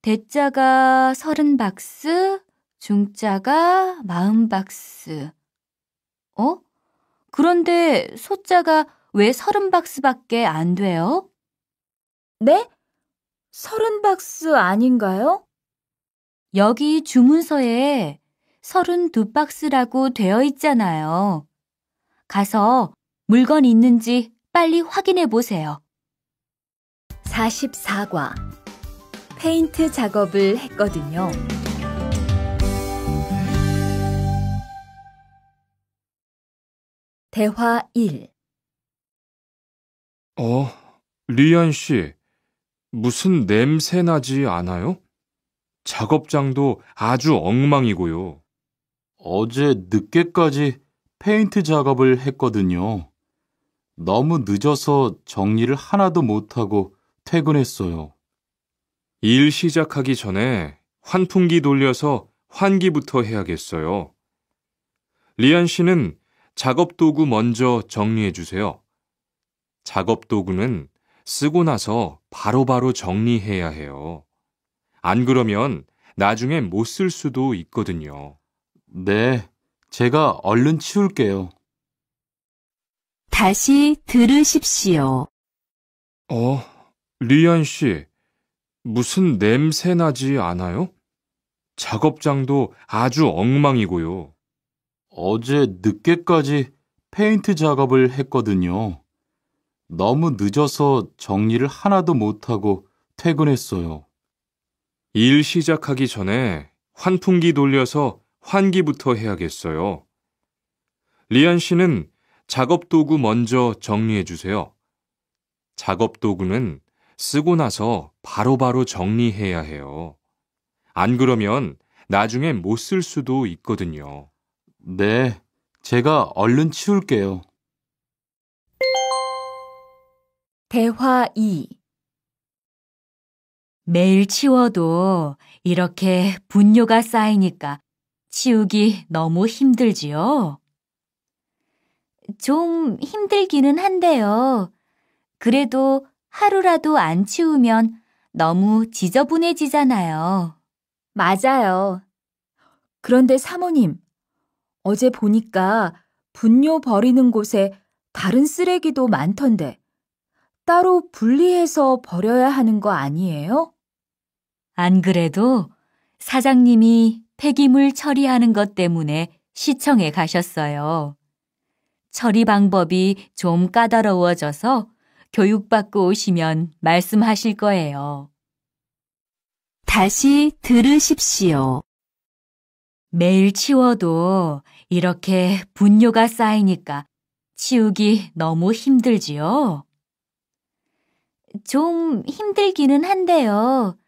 대자가 30박스, 중자가 40박스. 그런데 소자가 왜 30박스밖에 안 돼요? 네? 30박스 아닌가요? 여기 주문서에 32박스라고 되어 있잖아요. 가서 물건 있는지 빨리 확인해 보세요. 44과. 페인트 작업을 했거든요. 대화 1. 리안 씨, 무슨 냄새 나지 않아요? 작업장도 아주 엉망이고요. 어제 늦게까지 페인트 작업을 했거든요. 너무 늦어서 정리를 하나도 못하고 퇴근했어요. 일 시작하기 전에 환풍기 돌려서 환기부터 해야겠어요. 리안 씨는 작업 도구 먼저 정리해 주세요. 작업 도구는 쓰고 나서 바로바로 정리해야 해요. 안 그러면 나중에 못 쓸 수도 있거든요. 네, 제가 얼른 치울게요. 다시 들으십시오. 리안 씨, 무슨 냄새 나지 않아요? 작업장도 아주 엉망이고요. 어제 늦게까지 페인트 작업을 했거든요. 너무 늦어서 정리를 하나도 못하고 퇴근했어요. 일 시작하기 전에 환풍기 돌려서 환기부터 해야겠어요. 리안 씨는 작업 도구 먼저 정리해 주세요. 작업 도구는 쓰고 나서 바로바로 정리해야 해요. 안 그러면 나중에 못 쓸 수도 있거든요. 네, 제가 얼른 치울게요. 대화 2. 매일 치워도 이렇게 분뇨가 쌓이니까 치우기 너무 힘들지요? 좀 힘들기는 한데요. 그래도 하루라도 안 치우면 너무 지저분해지잖아요. 맞아요. 그런데 사모님, 어제 보니까 분뇨 버리는 곳에 다른 쓰레기도 많던데 따로 분리해서 버려야 하는 거 아니에요? 안 그래도 사장님이 폐기물 처리하는 것 때문에 시청에 가셨어요. 처리 방법이 좀 까다로워져서 교육받고 오시면 말씀하실 거예요. 다시 들으십시오. 매일 치워도 이렇게 분뇨가 쌓이니까 치우기 너무 힘들지요? 좀 힘들기는 한데요.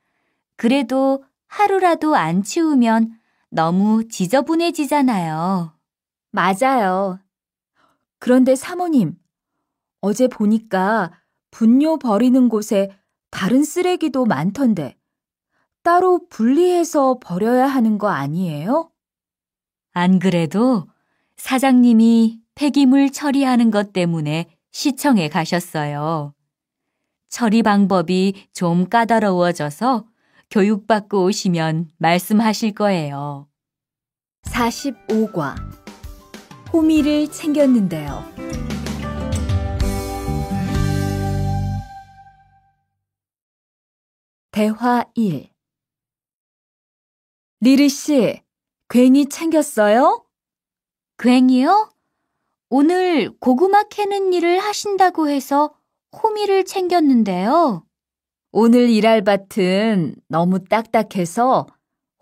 그래도 하루라도 안 치우면 너무 지저분해지잖아요. 맞아요. 그런데 사모님, 어제 보니까 분뇨 버리는 곳에 다른 쓰레기도 많던데 따로 분리해서 버려야 하는 거 아니에요? 안 그래도 사장님이 폐기물 처리하는 것 때문에 시청에 가셨어요. 처리 방법이 좀 까다로워져서 교육받고 오시면 말씀하실 거예요. 45과 호미를 챙겼는데요. 대화 1. 리리 씨, 괭이 챙겼어요? 괭이요? 오늘 고구마 캐는 일을 하신다고 해서 호미를 챙겼는데요. 오늘 일할 밭은 너무 딱딱해서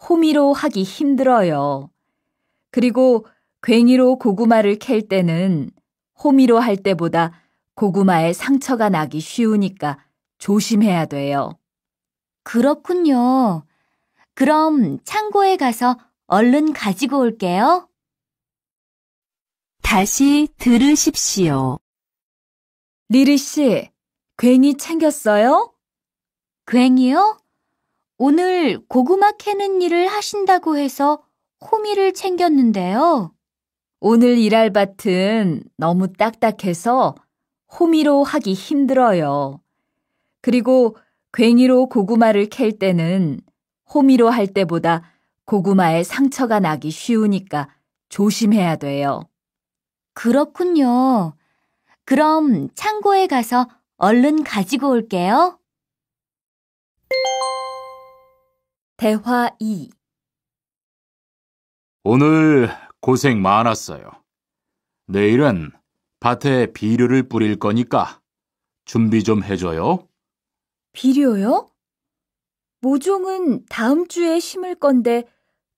호미로 하기 힘들어요. 그리고 괭이로 고구마를 캘 때는 호미로 할 때보다 고구마에 상처가 나기 쉬우니까 조심해야 돼요. 그렇군요. 그럼 창고에 가서 얼른 가지고 올게요. 다시 들으십시오. 리리 씨, 괭이 챙겼어요? 괭이요? 오늘 고구마 캐는 일을 하신다고 해서 호미를 챙겼는데요. 오늘 일할 밭은 너무 딱딱해서 호미로 하기 힘들어요. 그리고 괭이로 고구마를 캘 때는 호미로 할 때보다 고구마에 상처가 나기 쉬우니까 조심해야 돼요. 그렇군요. 그럼 창고에 가서 얼른 가지고 올게요. 대화 2. 오늘 고생 많았어요. 내일은 밭에 비료를 뿌릴 거니까 준비 좀 해줘요. 비료요? 모종은 다음 주에 심을 건데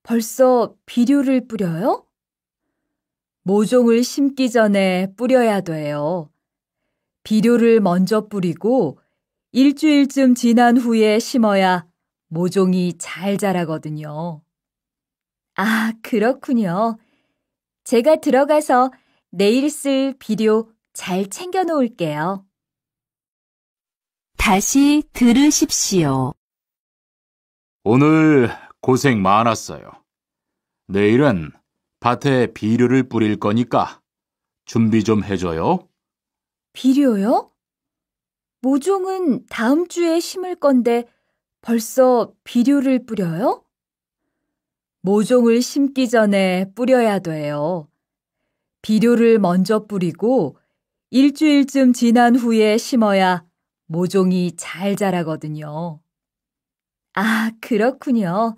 벌써 비료를 뿌려요? 모종을 심기 전에 뿌려야 돼요. 비료를 먼저 뿌리고 일주일쯤 지난 후에 심어야 모종이 잘 자라거든요. 아, 그렇군요. 제가 들어가서 내일 쓸 비료 잘 챙겨 놓을게요. 다시 들으십시오. 오늘 고생 많았어요. 내일은 밭에 비료를 뿌릴 거니까 준비 좀 해줘요. 비료요? 모종은 다음 주에 심을 건데 벌써 비료를 뿌려요? 모종을 심기 전에 뿌려야 돼요. 비료를 먼저 뿌리고 일주일쯤 지난 후에 심어야 모종이 잘 자라거든요. 아, 그렇군요.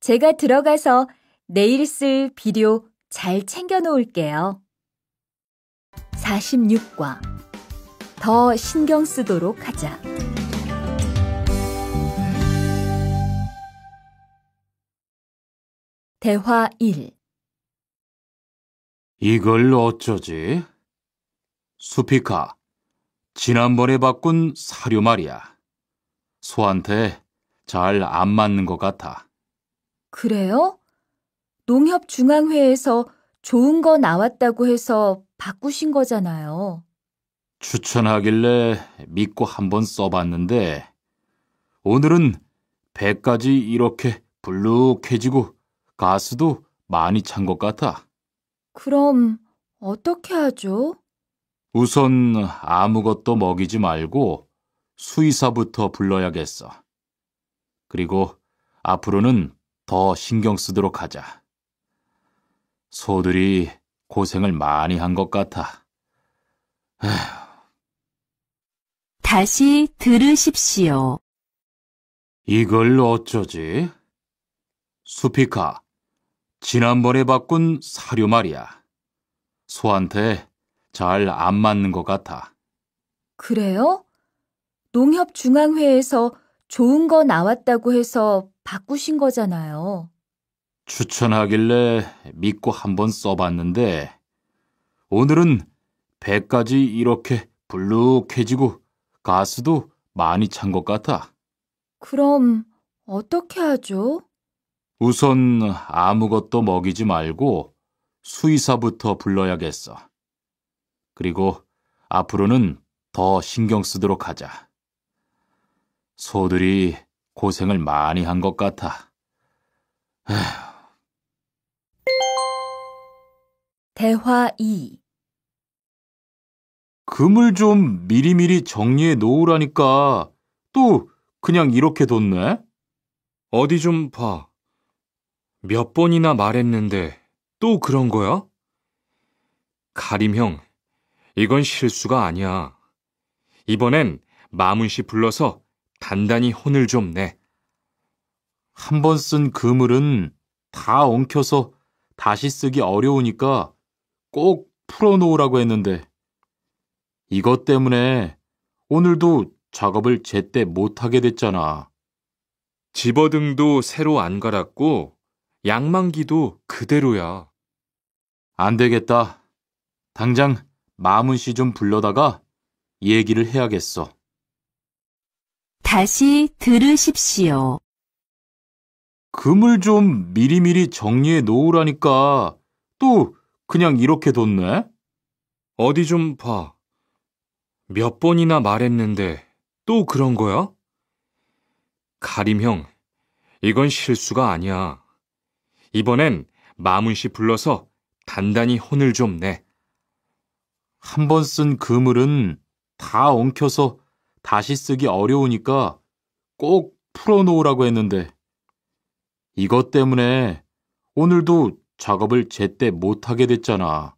제가 들어가서 내일 쓸 비료 잘 챙겨 놓을게요. 46과 더 신경 쓰도록 하자. 대화 1. 이걸 어쩌지? 수피카, 지난번에 바꾼 사료 말이야. 소한테 잘 안 맞는 것 같아. 그래요? 농협중앙회에서 좋은 거 나왔다고 해서 바꾸신 거잖아요. 추천하길래 믿고 한번 써봤는데 오늘은 배까지 이렇게 불룩해지고 가스도 많이 찬 것 같아. 그럼 어떻게 하죠? 우선 아무것도 먹이지 말고 수의사부터 불러야겠어. 그리고 앞으로는 더 신경 쓰도록 하자. 소들이 고생을 많이 한 것 같아. 다시 들으십시오. 이걸 어쩌지? 수피카, 지난번에 바꾼 사료 말이야. 소한테 잘 안 맞는 것 같아. 그래요? 농협중앙회에서 좋은 거 나왔다고 해서 바꾸신 거잖아요. 추천하길래 믿고 한번 써봤는데 오늘은 배까지 이렇게 불룩해지고 가스도 많이 찬 것 같아. 그럼 어떻게 하죠? 우선 아무것도 먹이지 말고 수의사부터 불러야겠어. 그리고 앞으로는 더 신경 쓰도록 하자. 소들이 고생을 많이 한 것 같아. 대화 2. 금을 좀 미리미리 정리해 놓으라니까 또 그냥 이렇게 뒀네? 어디 좀 봐. 몇 번이나 말했는데 또 그런 거야? 가림 형, 이건 실수가 아니야. 이번엔 마문 씨 불러서 단단히 혼을 좀 내. 한 번 쓴 그물은 다 엉켜서 다시 쓰기 어려우니까 꼭 풀어놓으라고 했는데 이것 때문에 오늘도 작업을 제때 못하게 됐잖아. 집어등도 새로 안 갈았고 양만기도 그대로야. 안 되겠다. 당장 마문 씨 좀 불러다가 얘기를 해야겠어. 다시 들으십시오. 금을 좀 미리미리 정리해 놓으라니까 또 그냥 이렇게 뒀네? 어디 좀 봐. 몇 번이나 말했는데 또 그런 거야? 가림 형, 이건 실수가 아니야. 이번엔 마문 씨 불러서 단단히 혼을 좀 내. 한 번 쓴 그물은 다 엉켜서 다시 쓰기 어려우니까 꼭 풀어놓으라고 했는데 이것 때문에 오늘도 작업을 제때 못하게 됐잖아.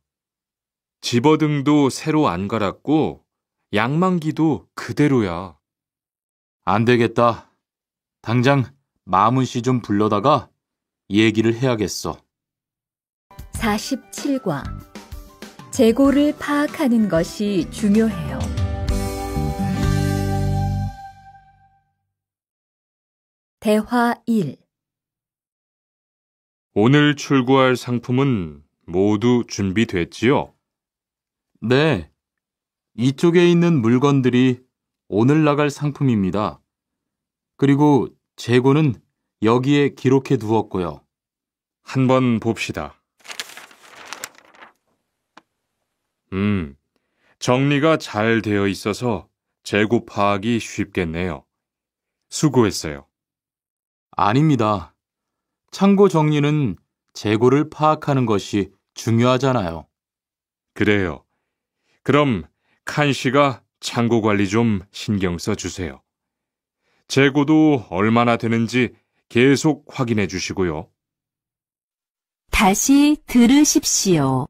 집어등도 새로 안 갈았고 양만기도 그대로야. 안 되겠다. 당장 마문 씨 좀 불러다가 얘기를 해야겠어. 47과. 재고를 파악하는 것이 중요해요. 대화 1. 오늘 출고할 상품은 모두 준비됐지요? 네. 이쪽에 있는 물건들이 오늘 나갈 상품입니다. 그리고 재고는 여기에 기록해 두었고요. 한번 봅시다. 정리가 잘 되어 있어서 재고 파악이 쉽겠네요. 수고했어요. 아닙니다. 창고 정리는 재고를 파악하는 것이 중요하잖아요. 그래요. 그럼 칸 씨가 창고 관리 좀 신경 써 주세요. 재고도 얼마나 되는지 계속 확인해 주시고요. 다시 들으십시오.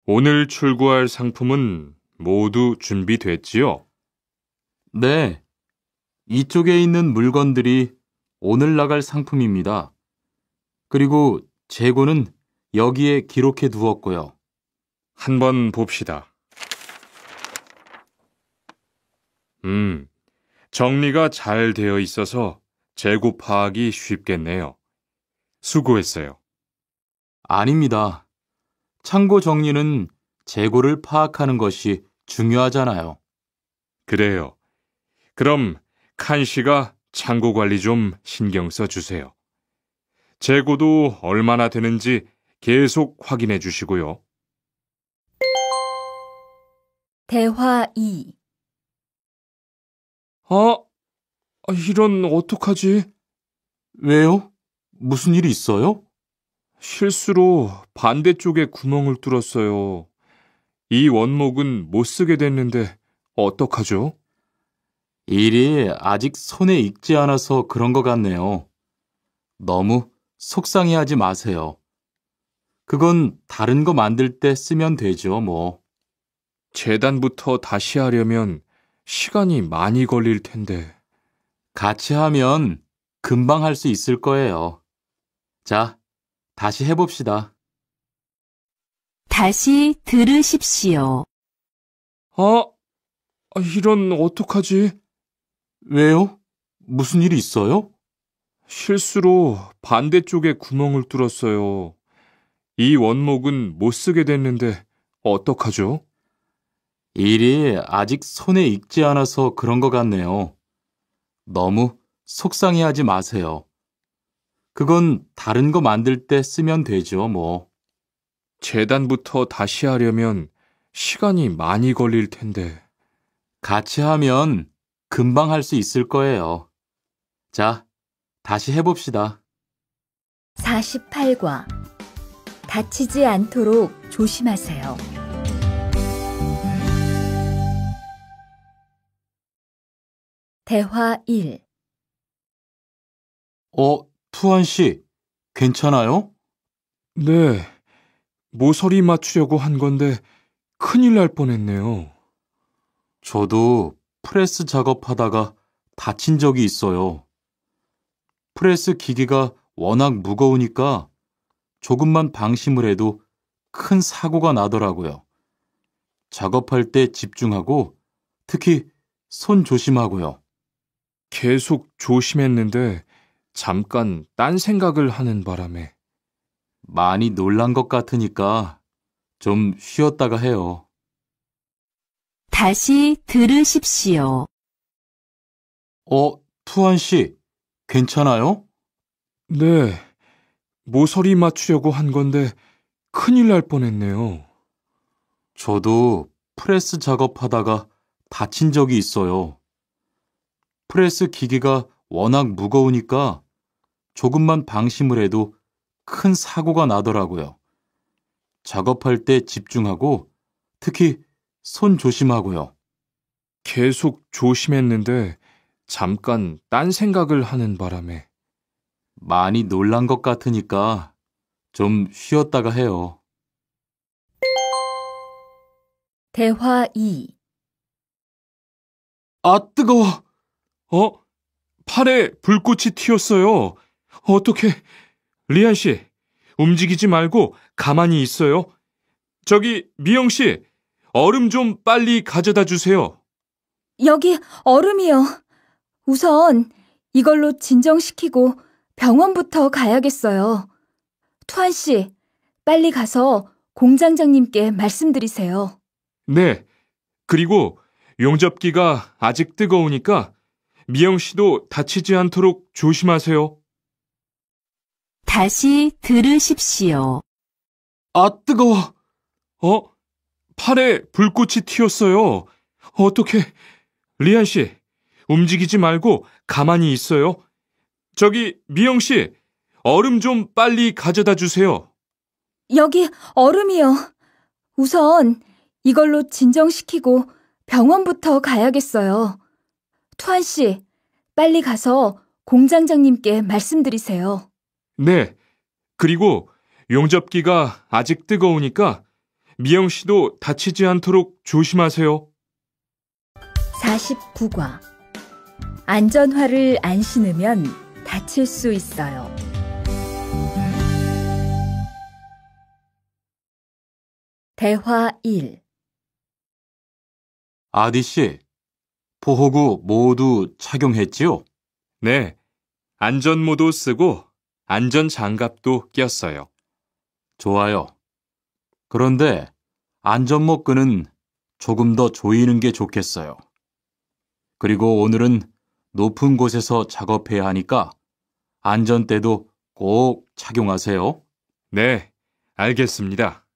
오늘 출고할 상품은 모두 준비됐지요? 네. 이쪽에 있는 물건들이 오늘 나갈 상품입니다. 그리고 재고는 여기에 기록해 두었고요. 한번 봅시다. 정리가 잘 되어 있어서 재고 파악이 쉽겠네요. 수고했어요. 아닙니다. 창고 정리는 재고를 파악하는 것이 중요하잖아요. 그래요. 그럼 칸 씨가 창고 관리 좀 신경 써 주세요. 재고도 얼마나 되는지 계속 확인해 주시고요. 대화 2. 이런 어떡하지? 왜요? 무슨 일이 있어요? 실수로 반대쪽에 구멍을 뚫었어요. 이 원목은 못 쓰게 됐는데 어떡하죠? 일이 아직 손에 익지 않아서 그런 것 같네요. 너무 속상해하지 마세요. 그건 다른 거 만들 때 쓰면 되죠, 뭐. 재단부터 다시 하려면 시간이 많이 걸릴 텐데. 같이 하면 금방 할 수 있을 거예요. 자, 다시 해봅시다. 다시 들으십시오. 이런 어떡하지? 왜요? 무슨 일이 있어요? 실수로 반대쪽에 구멍을 뚫었어요. 이 원목은 못 쓰게 됐는데 어떡하죠? 일이 아직 손에 익지 않아서 그런 것 같네요. 너무 속상해하지 마세요. 그건 다른 거 만들 때 쓰면 되죠, 뭐. 재단부터 다시 하려면 시간이 많이 걸릴 텐데. 같이 하면 금방 할 수 있을 거예요. 자, 다시 해봅시다. 48과 다치지 않도록 조심하세요. 대화 1. 투한 씨, 괜찮아요? 네, 모서리 맞추려고 한 건데 큰일 날 뻔했네요. 저도 프레스 작업하다가 다친 적이 있어요. 프레스 기계가 워낙 무거우니까 조금만 방심을 해도 큰 사고가 나더라고요. 작업할 때 집중하고 특히 손 조심하고요. 계속 조심했는데 잠깐 딴 생각을 하는 바람에. 많이 놀란 것 같으니까 좀 쉬었다가 해요. 다시 들으십시오. 투한 씨, 괜찮아요? 네, 모서리 맞추려고 한 건데 큰일 날 뻔했네요. 저도 프레스 작업하다가 다친 적이 있어요. 프레스 기계가 워낙 무거우니까 조금만 방심을 해도 큰 사고가 나더라고요. 작업할 때 집중하고 특히 손 조심하고요. 계속 조심했는데 잠깐 딴 생각을 하는 바람에. 많이 놀란 것 같으니까 좀 쉬었다가 해요. 대화 2. 뜨거워! 팔에 불꽃이 튀었어요. 어떻게? 리안 씨, 움직이지 말고 가만히 있어요. 저기, 미영 씨, 얼음 좀 빨리 가져다 주세요. 여기 얼음이요. 우선 이걸로 진정시키고 병원부터 가야겠어요. 투한 씨, 빨리 가서 공장장님께 말씀드리세요. 네, 그리고 용접기가 아직 뜨거우니까 미영 씨도 다치지 않도록 조심하세요. 다시 들으십시오. 뜨거워! 팔에 불꽃이 튀었어요. 어떻게? 리안 씨, 움직이지 말고 가만히 있어요. 저기, 미영 씨, 얼음 좀 빨리 가져다 주세요. 여기 얼음이요. 우선 이걸로 진정시키고 병원부터 가야겠어요. 투한 씨, 빨리 가서 공장장님께 말씀드리세요. 네, 그리고 용접기가 아직 뜨거우니까 미영 씨도 다치지 않도록 조심하세요. 49과 안전화를 안 신으면 다칠 수 있어요. 대화 1. 아디 씨, 보호구 모두 착용했지요? 네, 안전모도 쓰고 안전장갑도 꼈어요. 좋아요. 그런데 안전모 끈은 조금 더 조이는 게 좋겠어요. 그리고 오늘은 높은 곳에서 작업해야 하니까 안전대도 꼭 착용하세요. 네, 알겠습니다.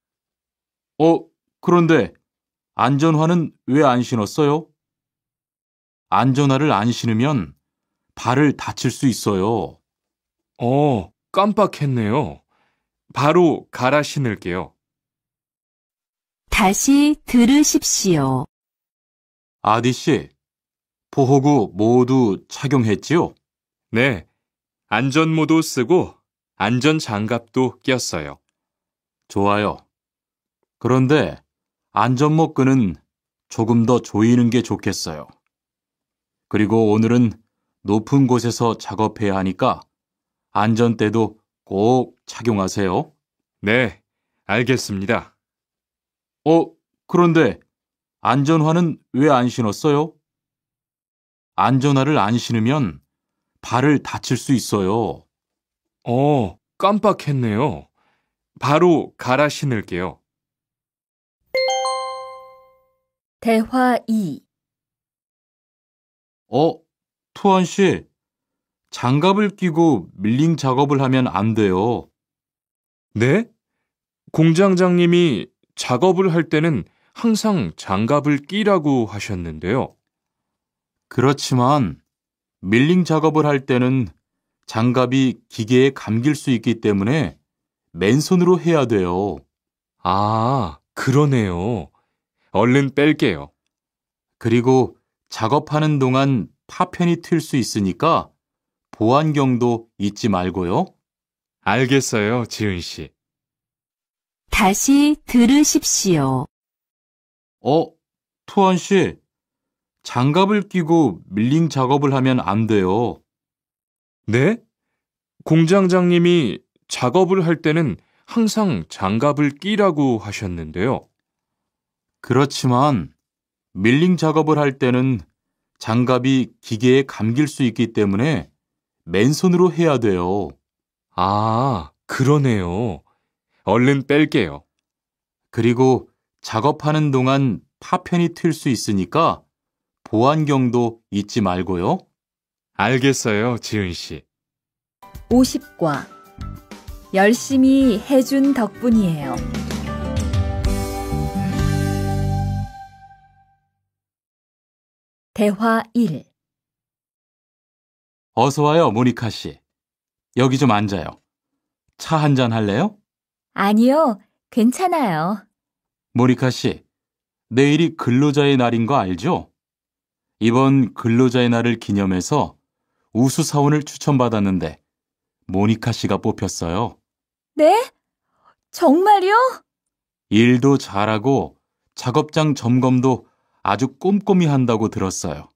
그런데 안전화는 왜 안 신었어요? 안전화를 안 신으면 발을 다칠 수 있어요. 깜빡했네요. 바로 갈아 신을게요. 다시 들으십시오. 아디 씨, 보호구 모두 착용했지요? 네, 안전모도 쓰고 안전장갑도 꼈어요. 좋아요. 그런데 안전모 끈은 조금 더 조이는 게 좋겠어요. 그리고 오늘은 높은 곳에서 작업해야 하니까 안전대도 꼭 착용하세요. 네, 알겠습니다. 그런데 안전화는 왜 안 신었어요? 안전화를 안 신으면 발을 다칠 수 있어요. 깜빡했네요. 바로 갈아 신을게요. 대화 2. 투한 씨, 장갑을 끼고 밀링 작업을 하면 안 돼요. 네? 공장장님이 작업을 할 때는 항상 장갑을 끼라고 하셨는데요. 그렇지만 밀링 작업을 할 때는 장갑이 기계에 감길 수 있기 때문에 맨손으로 해야 돼요. 아, 그러네요. 얼른 뺄게요. 그리고 작업하는 동안 파편이 튈 수 있으니까 보안경도 잊지 말고요. 알겠어요, 지은 씨. 다시 들으십시오. 투원 씨, 장갑을 끼고 밀링 작업을 하면 안 돼요. 네? 공장장님이 작업을 할 때는 항상 장갑을 끼라고 하셨는데요. 그렇지만 밀링 작업을 할 때는 장갑이 기계에 감길 수 있기 때문에 맨손으로 해야 돼요. 아, 그러네요. 얼른 뺄게요. 그리고 작업하는 동안 파편이 튈 수 있으니까 보안경도 잊지 말고요. 알겠어요, 지은 씨. 50과 열심히 해준 덕분이에요. 대화 1. 어서 와요, 모니카 씨. 여기 좀 앉아요. 차 한잔 할래요? 아니요, 괜찮아요. 모니카 씨, 내일이 근로자의 날인 거 알죠? 이번 근로자의 날을 기념해서 우수사원을 추천받았는데 모니카 씨가 뽑혔어요. 네? 정말요? 일도 잘하고 작업장 점검도 아주 꼼꼼히 한다고 들었어요.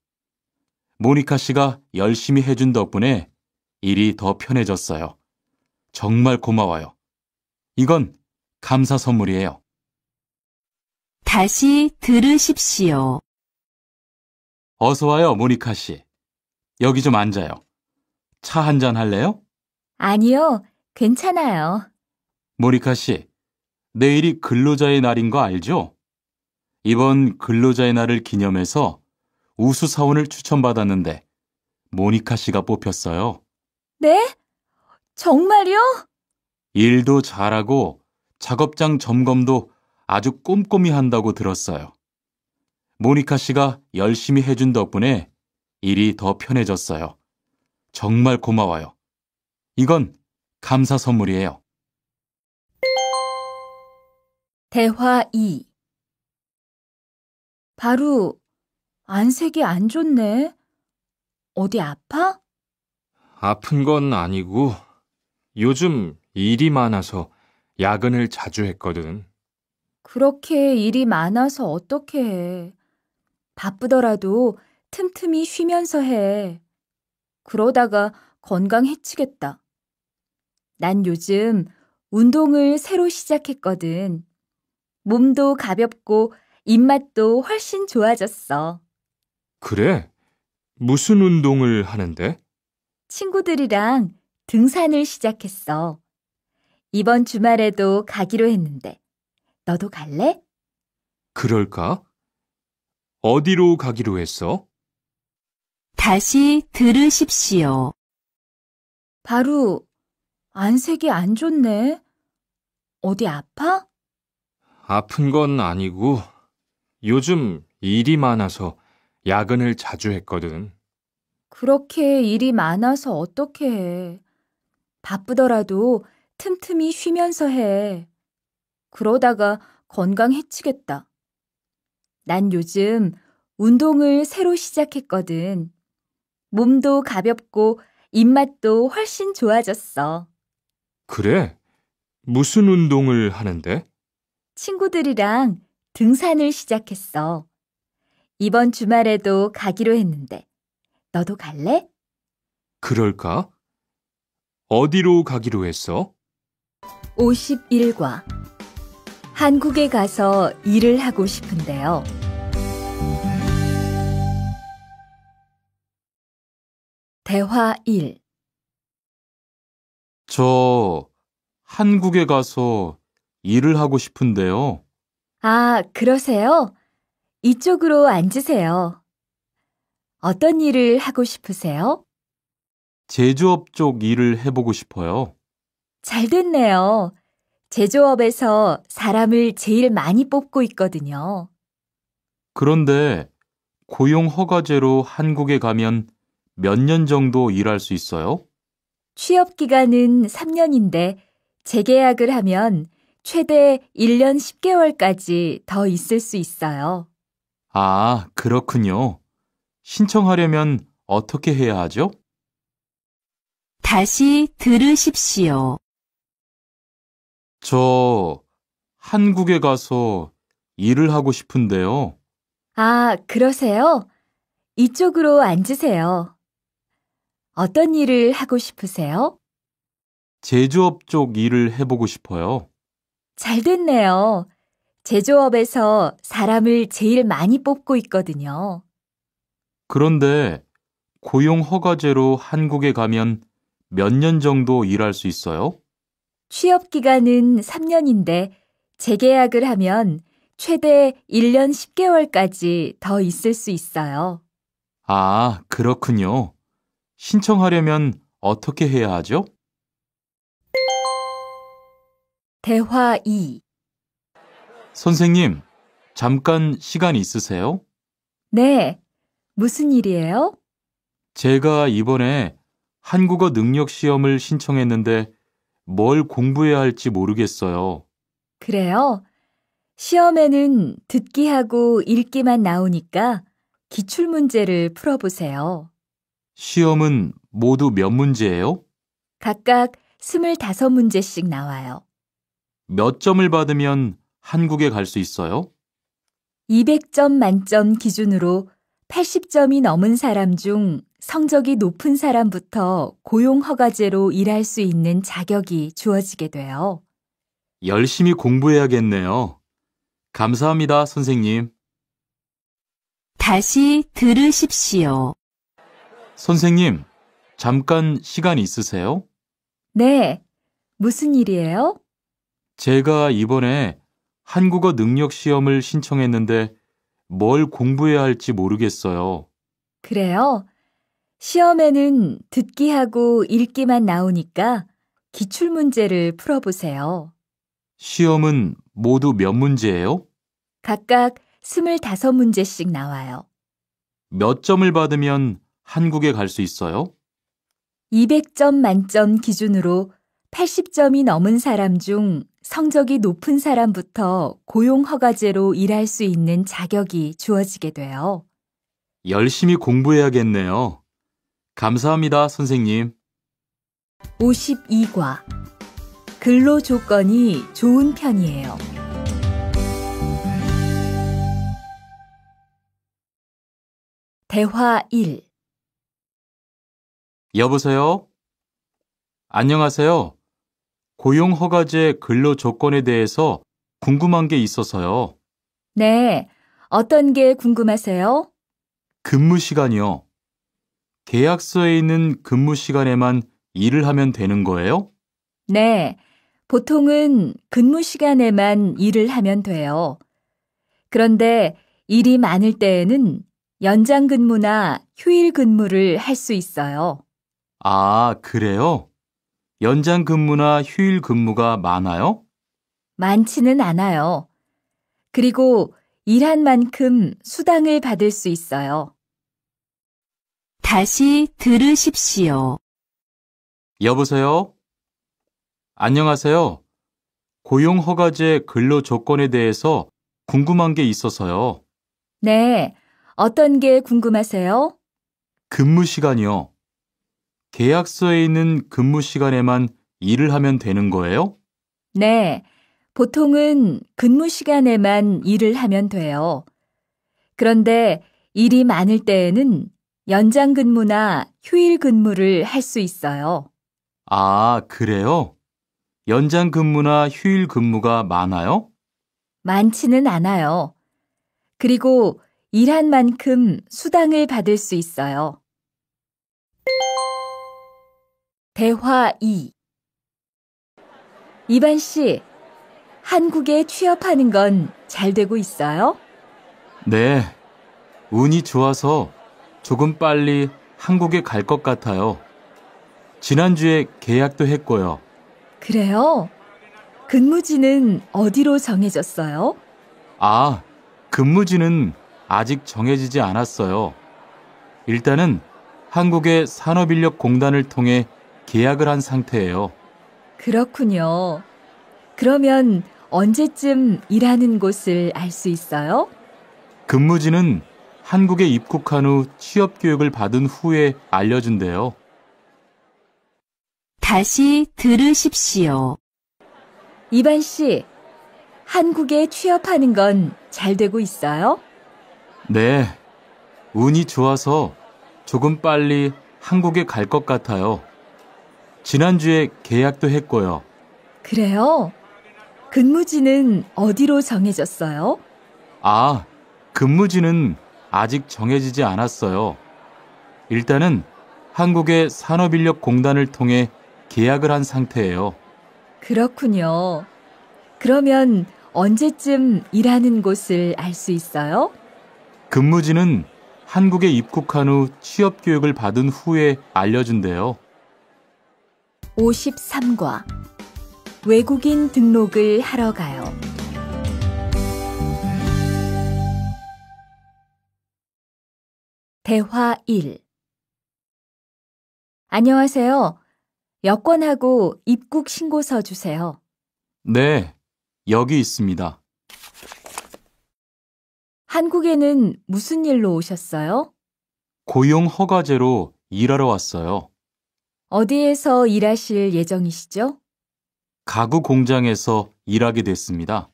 모니카 씨가 열심히 해준 덕분에 일이 더 편해졌어요. 정말 고마워요. 이건 감사 선물이에요. 다시 들으십시오. 어서 와요, 모니카 씨. 여기 좀 앉아요. 차 한잔 할래요? 아니요, 괜찮아요. 모니카 씨, 내일이 근로자의 날인 거 알죠? 이번 근로자의 날을 기념해서 우수사원을 추천받았는데 모니카 씨가 뽑혔어요. 네? 정말요? 일도 잘하고 작업장 점검도 아주 꼼꼼히 한다고 들었어요. 모니카 씨가 열심히 해준 덕분에 일이 더 편해졌어요. 정말 고마워요. 이건 감사 선물이에요. 대화 2. 바로 안색이 안 좋네. 어디 아파? 아픈 건 아니고 요즘 일이 많아서 야근을 자주 했거든. 그렇게 일이 많아서 어떻게 해. 바쁘더라도 틈틈이 쉬면서 해. 그러다가 건강 해치겠다. 난 요즘 운동을 새로 시작했거든. 몸도 가볍고 입맛도 훨씬 좋아졌어. 그래? 무슨 운동을 하는데? 친구들이랑 등산을 시작했어. 이번 주말에도 가기로 했는데, 너도 갈래? 그럴까? 어디로 가기로 했어? 다시 들으십시오. 바로 안색이 안 좋네. 어디 아파? 아픈 건 아니고 요즘 일이 많아서 야근을 자주 했거든. 그렇게 일이 많아서 어떻게 해. 바쁘더라도 틈틈이 쉬면서 해. 그러다가 건강 해치겠다. 난 요즘 운동을 새로 시작했거든. 몸도 가볍고 입맛도 훨씬 좋아졌어. 그래? 무슨 운동을 하는데? 친구들이랑 등산을 시작했어. 이번 주말에도 가기로 했는데, 너도 갈래? 그럴까? 어디로 가기로 했어? 51과 한국에 가서 일을 하고 싶은데요. 대화 1. 저 한국에 가서 일을 하고 싶은데요. 아, 그러세요? 이쪽으로 앉으세요. 어떤 일을 하고 싶으세요? 제조업 쪽 일을 해보고 싶어요. 잘 됐네요. 제조업에서 사람을 제일 많이 뽑고 있거든요. 그런데 고용 허가제로 한국에 가면 몇 년 정도 일할 수 있어요? 취업 기간은 3년인데 재계약을 하면 최대 1년 10개월까지 더 있을 수 있어요. 아, 그렇군요. 신청하려면 어떻게 해야 하죠? 다시 들으십시오. 저 한국에 가서 일을 하고 싶은데요. 아, 그러세요? 이쪽으로 앉으세요. 어떤 일을 하고 싶으세요? 제조업 쪽 일을 해보고 싶어요. 잘 됐네요. 제조업에서 사람을 제일 많이 뽑고 있거든요. 그런데 고용 허가제로 한국에 가면 몇 년 정도 일할 수 있어요? 취업 기간은 3년인데 재계약을 하면 최대 1년 10개월까지 더 있을 수 있어요. 아, 그렇군요. 신청하려면 어떻게 해야 하죠? 대화 2. 선생님, 잠깐 시간 있으세요? 네. 무슨 일이에요? 제가 이번에 한국어 능력 시험을 신청했는데 뭘 공부해야 할지 모르겠어요. 그래요? 시험에는 듣기하고 읽기만 나오니까 기출문제를 풀어보세요. 시험은 모두 몇 문제예요? 각각 25문제씩 나와요. 몇 점을 받으면 한국에 갈 수 있어요? 200점 만점 기준으로 80점이 넘은 사람 중 성적이 높은 사람부터 고용허가제로 일할 수 있는 자격이 주어지게 돼요. 열심히 공부해야겠네요. 감사합니다, 선생님. 다시 들으십시오. 선생님, 잠깐 시간 있으세요? 네. 무슨 일이에요? 제가 이번에 한국어 능력 시험을 신청했는데 뭘 공부해야 할지 모르겠어요. 그래요? 시험에는 듣기하고 읽기만 나오니까 기출문제를 풀어보세요. 시험은 모두 몇 문제예요? 각각 25문제씩 나와요. 몇 점을 받으면 한국에 갈 수 있어요? 200점 만점 기준으로 80점이 넘은 사람 중 성적이 높은 사람부터 고용허가제로 일할 수 있는 자격이 주어지게 돼요. 열심히 공부해야겠네요. 감사합니다, 선생님. 52과. 근로 조건이 좋은 편이에요. 대화 1. 여보세요? 안녕하세요. 고용허가제 근로 조건에 대해서 궁금한 게 있어서요. 네. 어떤 게 궁금하세요? 근무 시간이요. 계약서에 있는 근무 시간에만 일을 하면 되는 거예요? 네. 보통은 근무 시간에만 일을 하면 돼요. 그런데 일이 많을 때에는 연장 근무나 휴일 근무를 할 수 있어요. 아, 그래요? 연장 근무나 휴일 근무가 많아요? 많지는 않아요. 그리고 일한 만큼 수당을 받을 수 있어요. 다시 들으십시오. 여보세요? 안녕하세요. 고용허가제 근로 조건에 대해서 궁금한 게 있어서요. 네. 어떤 게 궁금하세요? 근무 시간이요. 계약서에 있는 근무 시간에만 일을 하면 되는 거예요? 네. 보통은 근무 시간에만 일을 하면 돼요. 그런데 일이 많을 때에는 연장 근무나 휴일 근무를 할 수 있어요. 아, 그래요? 연장 근무나 휴일 근무가 많아요? 많지는 않아요. 그리고 일한 만큼 수당을 받을 수 있어요. 대화 2. 이반 씨, 한국에 취업하는 건 잘 되고 있어요? 네. 운이 좋아서 조금 빨리 한국에 갈 것 같아요. 지난주에 계약도 했고요. 그래요? 근무지는 어디로 정해졌어요? 아, 근무지는 아직 정해지지 않았어요. 일단은 한국의 산업인력공단을 통해 계약을 한 상태예요. 그렇군요. 그러면 언제쯤 일하는 곳을 알 수 있어요? 근무지는 한국에 입국한 후 취업 교육을 받은 후에 알려준대요. 다시 들으십시오. 이반 씨, 한국에 취업하는 건 잘 되고 있어요? 네, 운이 좋아서 조금 빨리 한국에 갈 것 같아요. 지난주에 계약도 했고요. 그래요? 근무지는 어디로 정해졌어요? 아, 근무지는 아직 정해지지 않았어요. 일단은 한국의 산업인력공단을 통해 계약을 한 상태예요. 그렇군요. 그러면 언제쯤 일하는 곳을 알 수 있어요? 근무지는 한국에 입국한 후 취업 교육을 받은 후에 알려준대요. 53과 외국인 등록을 하러 가요. 대화 1. 안녕하세요. 여권하고 입국 신고서 주세요. 네, 여기 있습니다. 한국에는 무슨 일로 오셨어요? 고용 허가제로 일하러 왔어요. 어디에서 일하실 예정이시죠? 가구 공장에서 일하게 됐습니다.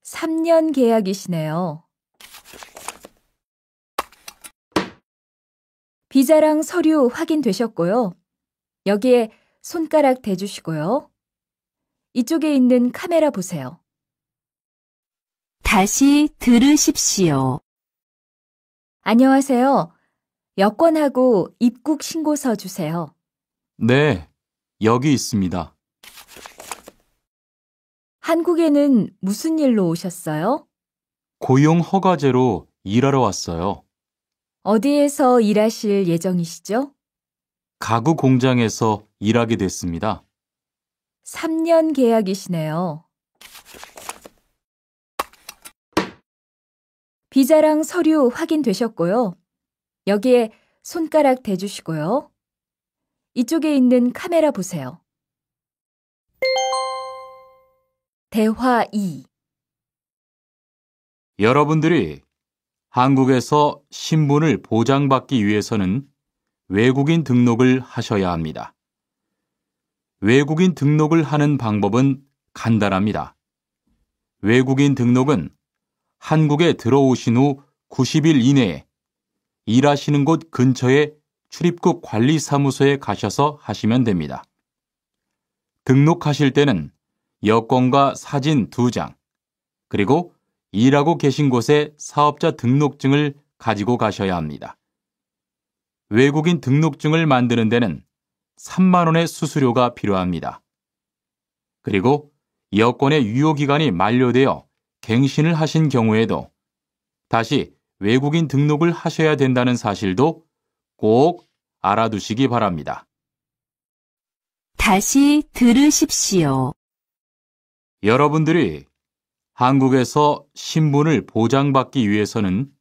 3년 계약이시네요. 비자랑 서류 확인되셨고요. 여기에 손가락 대주시고요. 이쪽에 있는 카메라 보세요. 다시 들으십시오. 안녕하세요. 여권하고 입국 신고서 주세요. 네, 여기 있습니다. 한국에는 무슨 일로 오셨어요? 고용 허가제로 일하러 왔어요. 어디에서 일하실 예정이시죠? 가구 공장에서 일하게 됐습니다. 3년 계약이시네요. 비자랑 서류 확인되셨고요. 여기에 손가락 대주시고요. 이쪽에 있는 카메라 보세요. 대화 2. 여러분들이 한국에서 신분을 보장받기 위해서는 외국인 등록을 하셔야 합니다. 외국인 등록을 하는 방법은 간단합니다. 외국인 등록은 한국에 들어오신 후 90일 이내에 일하시는 곳 근처의 출입국 관리사무소에 가셔서 하시면 됩니다. 등록하실 때는 여권과 사진 2장, 그리고 일하고 계신 곳의 사업자 등록증을 가지고 가셔야 합니다. 외국인 등록증을 만드는 데는 3만 원의 수수료가 필요합니다. 그리고 여권의 유효기간이 만료되어 갱신을 하신 경우에도 다시 외국인 등록을 하셔야 된다는 사실도 꼭 알아두시기 바랍니다. 다시 들으십시오. 여러분들이 한국에서 신분을 보장받기 위해서는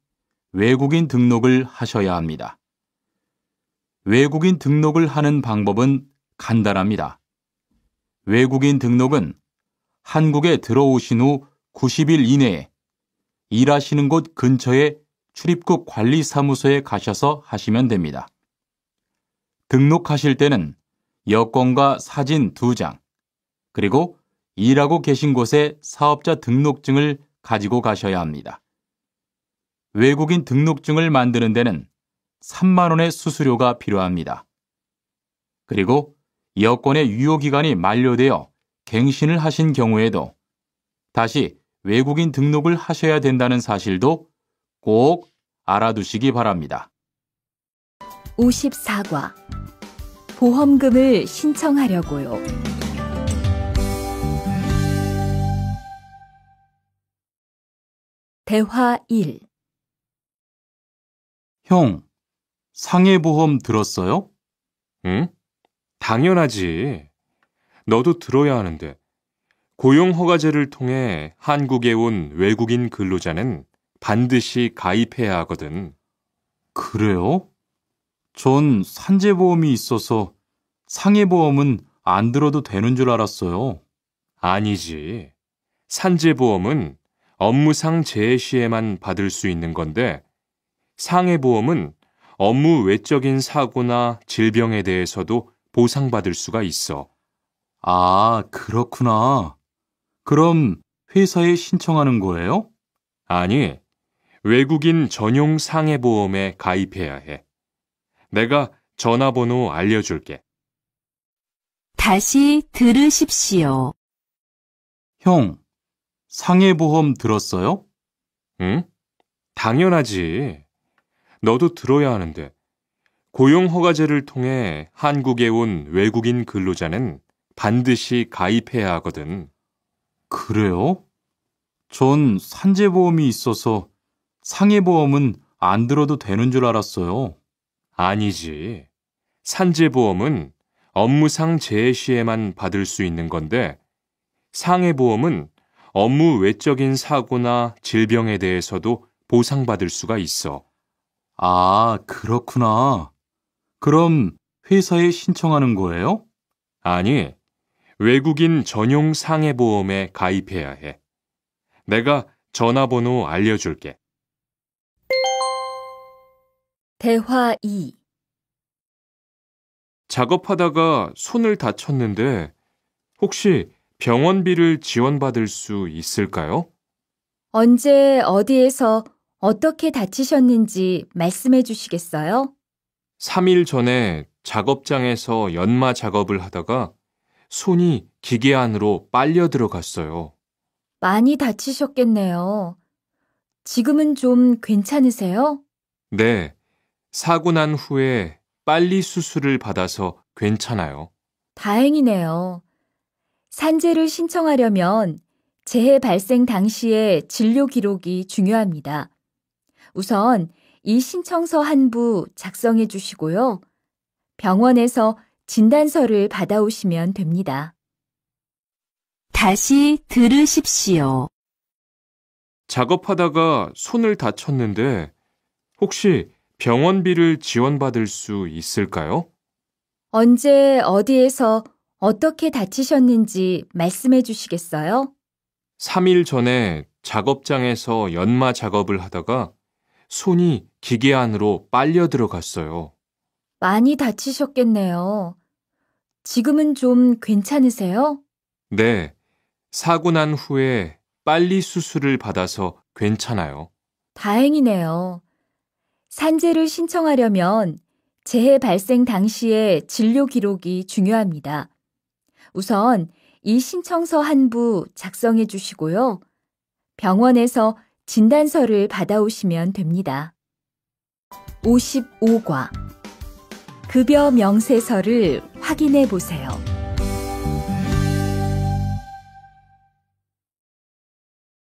외국인 등록을 하셔야 합니다. 외국인 등록을 하는 방법은 간단합니다. 외국인 등록은 한국에 들어오신 후 90일 이내에 일하시는 곳 근처의 출입국 관리사무소에 가셔서 하시면 됩니다. 등록하실 때는 여권과 사진 2장, 그리고 일하고 계신 곳의 사업자 등록증을 가지고 가셔야 합니다. 외국인 등록증을 만드는 데는 3만 원의 수수료가 필요합니다. 그리고 여권의 유효기간이 만료되어 갱신을 하신 경우에도 다시 외국인 등록을 하셔야 된다는 사실도 꼭 알아두시기 바랍니다. 54과 보험금을 신청하려고요. 대화 1. 형, 상해보험 들었어요? 응? 당연하지. 너도 들어야 하는데. 고용허가제를 통해 한국에 온 외국인 근로자는 반드시 가입해야 하거든. 그래요? 전 산재보험이 있어서 상해보험은 안 들어도 되는 줄 알았어요. 아니지. 산재보험은 업무상 재해 시에만 받을 수 있는 건데, 상해보험은 업무 외적인 사고나 질병에 대해서도 보상받을 수가 있어. 아, 그렇구나. 그럼 회사에 신청하는 거예요? 아니, 외국인 전용 상해보험에 가입해야 해. 내가 전화번호 알려줄게. 다시 들으십시오. 형, 상해보험 들었어요? 응? 당연하지. 너도 들어야 하는데. 고용허가제를 통해 한국에 온 외국인 근로자는 반드시 가입해야 하거든. 그래요? 전 산재보험이 있어서 상해보험은 안 들어도 되는 줄 알았어요. 아니지. 산재보험은 업무상 재해 시에만 받을 수 있는 건데, 상해보험은 업무 외적인 사고나 질병에 대해서도 보상받을 수가 있어. 아, 그렇구나. 그럼 회사에 신청하는 거예요? 아니, 외국인 전용 상해보험에 가입해야 해. 내가 전화번호 알려줄게. 대화 2. 작업하다가 손을 다쳤는데 혹시 병원비를 지원받을 수 있을까요? 언제 어디에서 어떻게 다치셨는지 말씀해 주시겠어요? 3일 전에 작업장에서 연마 작업을 하다가 손이 기계 안으로 빨려 들어갔어요. 많이 다치셨겠네요. 지금은 좀 괜찮으세요? 네, 사고 난 후에 빨리 수술을 받아서 괜찮아요. 다행이네요. 산재를 신청하려면 재해 발생 당시의 진료 기록이 중요합니다. 우선 이 신청서 한 부 작성해 주시고요. 병원에서 진단서를 받아오시면 됩니다. 다시 들으십시오. 작업하다가 손을 다쳤는데 혹시 병원비를 지원받을 수 있을까요? 언제 어디에서 어떻게 다치셨는지 말씀해 주시겠어요? 3일 전에 작업장에서 연마 작업을 하다가 손이 기계 안으로 빨려 들어갔어요. 많이 다치셨겠네요. 지금은 좀 괜찮으세요? 네, 사고 난 후에 빨리 수술을 받아서 괜찮아요. 다행이네요. 산재를 신청하려면 재해 발생 당시의 진료 기록이 중요합니다. 우선 이 신청서 한 부 작성해 주시고요. 병원에서 진단서를 받아오시면 됩니다. 55과 급여 명세서를 확인해 보세요.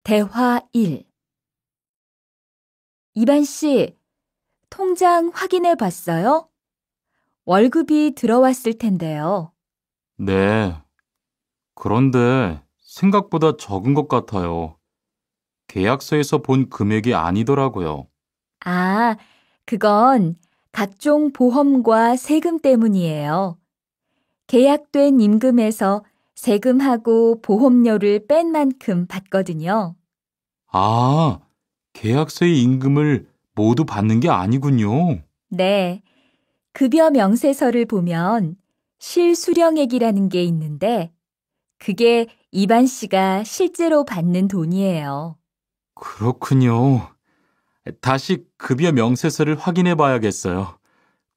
대화 1. 이반 씨, 통장 확인해 봤어요? 월급이 들어왔을 텐데요. 네. 그런데 생각보다 적은 것 같아요. 계약서에서 본 금액이 아니더라고요. 아, 그건 각종 보험과 세금 때문이에요. 계약된 임금에서 세금하고 보험료를 뺀 만큼 받거든요. 아, 계약서의 임금을 모두 받는 게 아니군요. 네. 급여 명세서를 보면 실수령액이라는 게 있는데 그게 이반 씨가 실제로 받는 돈이에요. 그렇군요. 다시 급여 명세서를 확인해 봐야겠어요.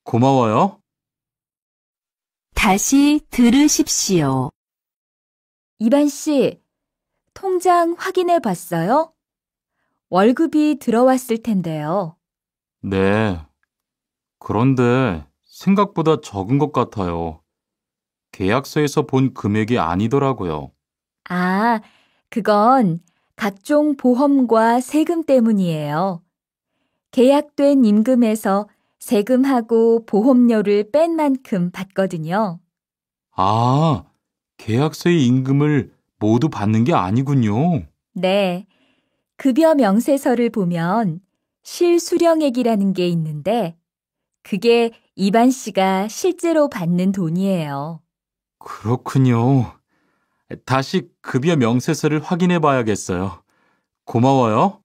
고마워요. 다시 들으십시오. 이반 씨, 통장 확인해 봤어요? 월급이 들어왔을 텐데요. 네. 그런데 생각보다 적은 것 같아요. 계약서에서 본 금액이 아니더라고요. 아, 그건 각종 보험과 세금 때문이에요. 계약된 임금에서 세금하고 보험료를 뺀 만큼 받거든요. 아, 계약서의 임금을 모두 받는 게 아니군요. 네. 급여 명세서를 보면 실수령액이라는 게 있는데 그게 이반 씨가 실제로 받는 돈이에요. 그렇군요. 다시 급여 명세서를 확인해 봐야겠어요. 고마워요.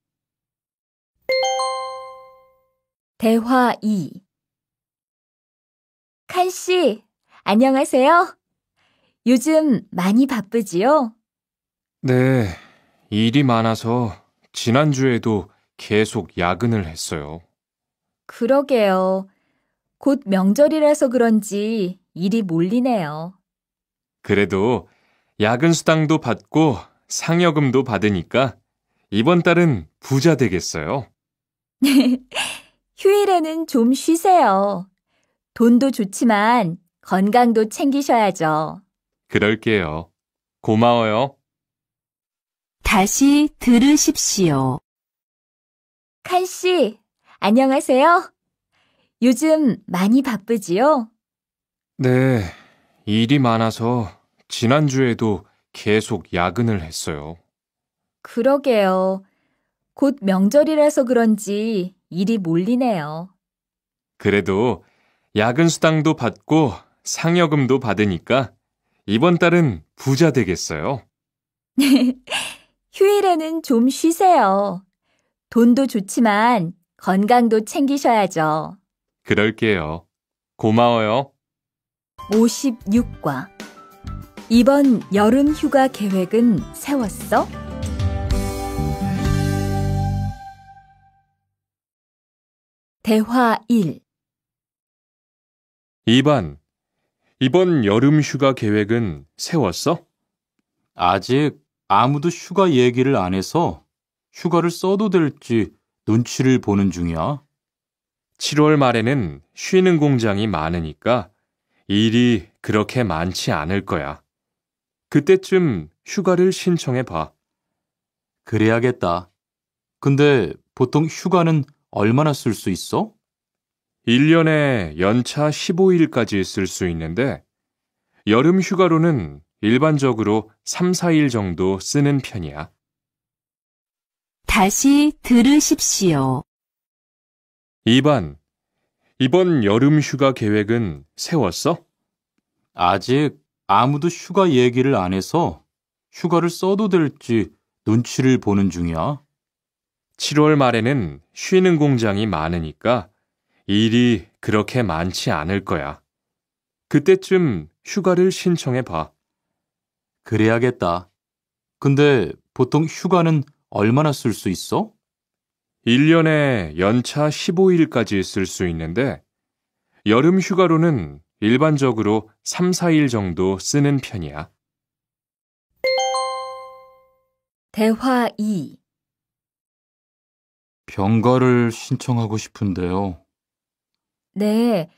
대화 2. 칸 씨, 안녕하세요. 요즘 많이 바쁘지요? 네, 일이 많아서 지난주에도 계속 야근을 했어요. 그러게요. 곧 명절이라서 그런지 일이 몰리네요. 그래도 야근 수당도 받고 상여금도 받으니까 이번 달은 부자 되겠어요. 휴일에는 좀 쉬세요. 돈도 좋지만 건강도 챙기셔야죠. 그럴게요. 고마워요. 다시 들으십시오. 칸 씨, 안녕하세요. 요즘 많이 바쁘지요? 네, 일이 많아서 지난주에도 계속 야근을 했어요. 그러게요. 곧 명절이라서 그런지 일이 몰리네요. 그래도 야근 수당도 받고 상여금도 받으니까 이번 달은 부자 되겠어요. 휴일에는 좀 쉬세요. 돈도 좋지만 건강도 챙기셔야죠. 그럴게요. 고마워요. 56과. 이번 여름 휴가 계획은 세웠어? 대화 1. 2반, 이번 여름 휴가 계획은 세웠어? 아직 아무도 휴가 얘기를 안 해서 휴가를 써도 될지 눈치를 보는 중이야. 7월 말에는 쉬는 공장이 많으니까 일이 그렇게 많지 않을 거야. 그때쯤 휴가를 신청해 봐. 그래야겠다. 근데 보통 휴가는 얼마나 쓸 수 있어? 1년에 연차 15일까지 쓸 수 있는데 여름 휴가로는 일반적으로 3, 4일 정도 쓰는 편이야. 다시 들으십시오. 2반, 이번 여름 휴가 계획은 세웠어? 아직 아무도 휴가 얘기를 안 해서 휴가를 써도 될지 눈치를 보는 중이야. 7월 말에는 쉬는 공장이 많으니까 일이 그렇게 많지 않을 거야. 그때쯤 휴가를 신청해 봐. 그래야겠다. 근데 보통 휴가는 얼마나 쓸 수 있어? 1년에 연차 15일까지 쓸 수 있는데 여름 휴가로는 일반적으로 3, 4일 정도 쓰는 편이야. 대화 2. 병가를 신청하고 싶은데요. 네,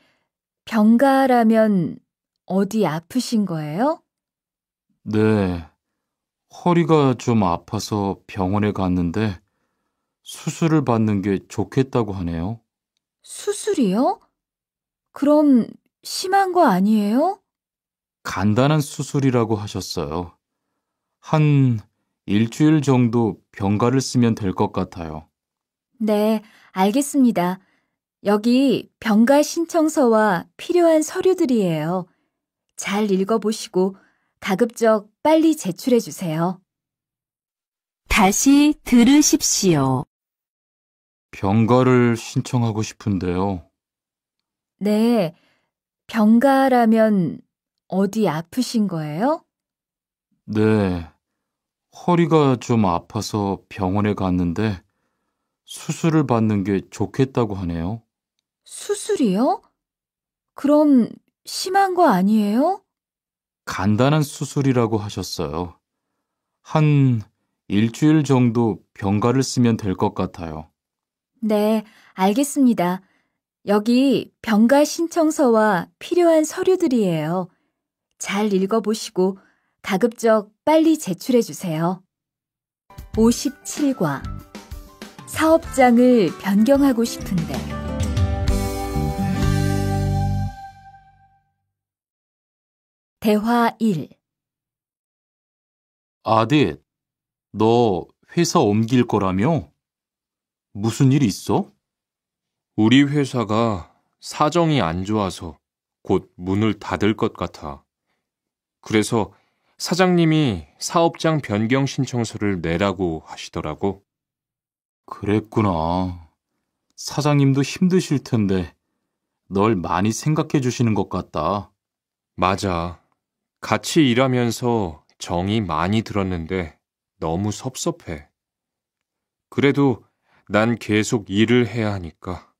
병가라면 어디 아프신 거예요? 네, 허리가 좀 아파서 병원에 갔는데 수술을 받는 게 좋겠다고 하네요. 수술이요? 그럼 심한 거 아니에요? 간단한 수술이라고 하셨어요. 한 일주일 정도 병가를 쓰면 될 것 같아요. 네, 알겠습니다. 여기 병가 신청서와 필요한 서류들이에요. 잘 읽어보시고 가급적 빨리 제출해 주세요. 다시 들으십시오. 병가를 신청하고 싶은데요. 네, 병가라면 어디 아프신 거예요? 네, 허리가 좀 아파서 병원에 갔는데 수술을 받는 게 좋겠다고 하네요. 수술이요? 그럼 심한 거 아니에요? 간단한 수술이라고 하셨어요. 한 일주일 정도 병가를 쓰면 될 것 같아요. 네, 알겠습니다. 여기 병가 신청서와 필요한 서류들이에요. 잘 읽어보시고 가급적 빨리 제출해 주세요. 57과. 사업장을 변경하고 싶은데. 대화 1. 아딧, 너 회사 옮길 거라며? 무슨 일 있어? 우리 회사가 사정이 안 좋아서 곧 문을 닫을 것 같아. 그래서 사장님이 사업장 변경 신청서를 내라고 하시더라고. 그랬구나. 사장님도 힘드실 텐데 널 많이 생각해 주시는 것 같다. 맞아. 같이 일하면서 정이 많이 들었는데 너무 섭섭해. 그래도 난 계속 일을 해야 하니까.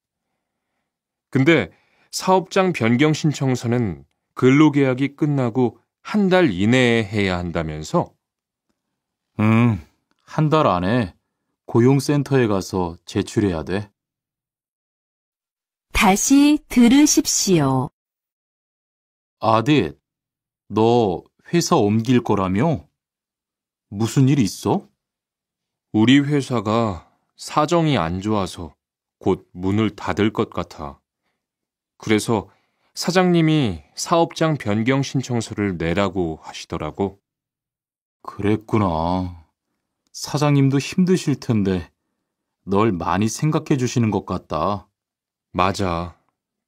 근데 사업장 변경 신청서는 근로계약이 끝나고 한 달 이내에 해야 한다면서? 응, 한 달 안에 고용센터에 가서 제출해야 돼. 다시 들으십시오. 아딧, 너 회사 옮길 거라며? 무슨 일 있어? 우리 회사가 사정이 안 좋아서 곧 문을 닫을 것 같아. 그래서 사장님이 사업장 변경 신청서를 내라고 하시더라고. 그랬구나. 사장님도 힘드실 텐데 널 많이 생각해 주시는 것 같다. 맞아.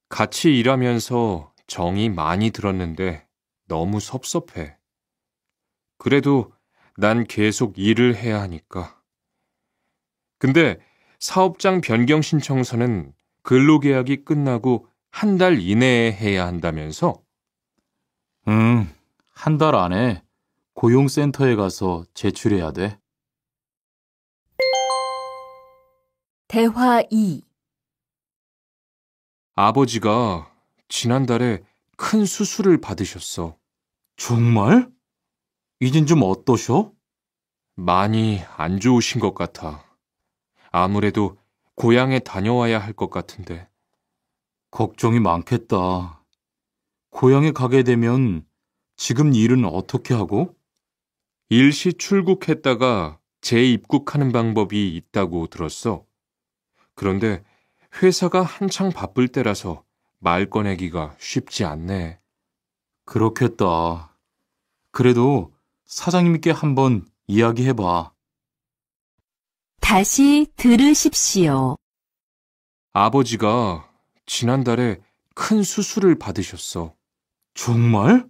같이 일하면서 정이 많이 들었는데 너무 섭섭해. 그래도 난 계속 일을 해야 하니까. 근데 사업장 변경 신청서는 근로계약이 끝나고 한 달 이내에 해야 한다면서? 응, 한 달 안에 고용센터에 가서 제출해야 돼. 대화 2. 아버지가 지난달에 큰 수술을 받으셨어. 정말? 이젠 좀 어떠셔? 많이 안 좋으신 것 같아. 아무래도 고향에 다녀와야 할 것 같은데. 걱정이 많겠다. 고향에 가게 되면 지금 일은 어떻게 하고? 일시 출국했다가 재입국하는 방법이 있다고 들었어. 그런데 회사가 한창 바쁠 때라서 말 꺼내기가 쉽지 않네. 그렇겠다. 그래도 사장님께 한번 이야기해봐. 다시 들으십시오. 아버지가 지난달에 큰 수술을 받으셨어. 정말?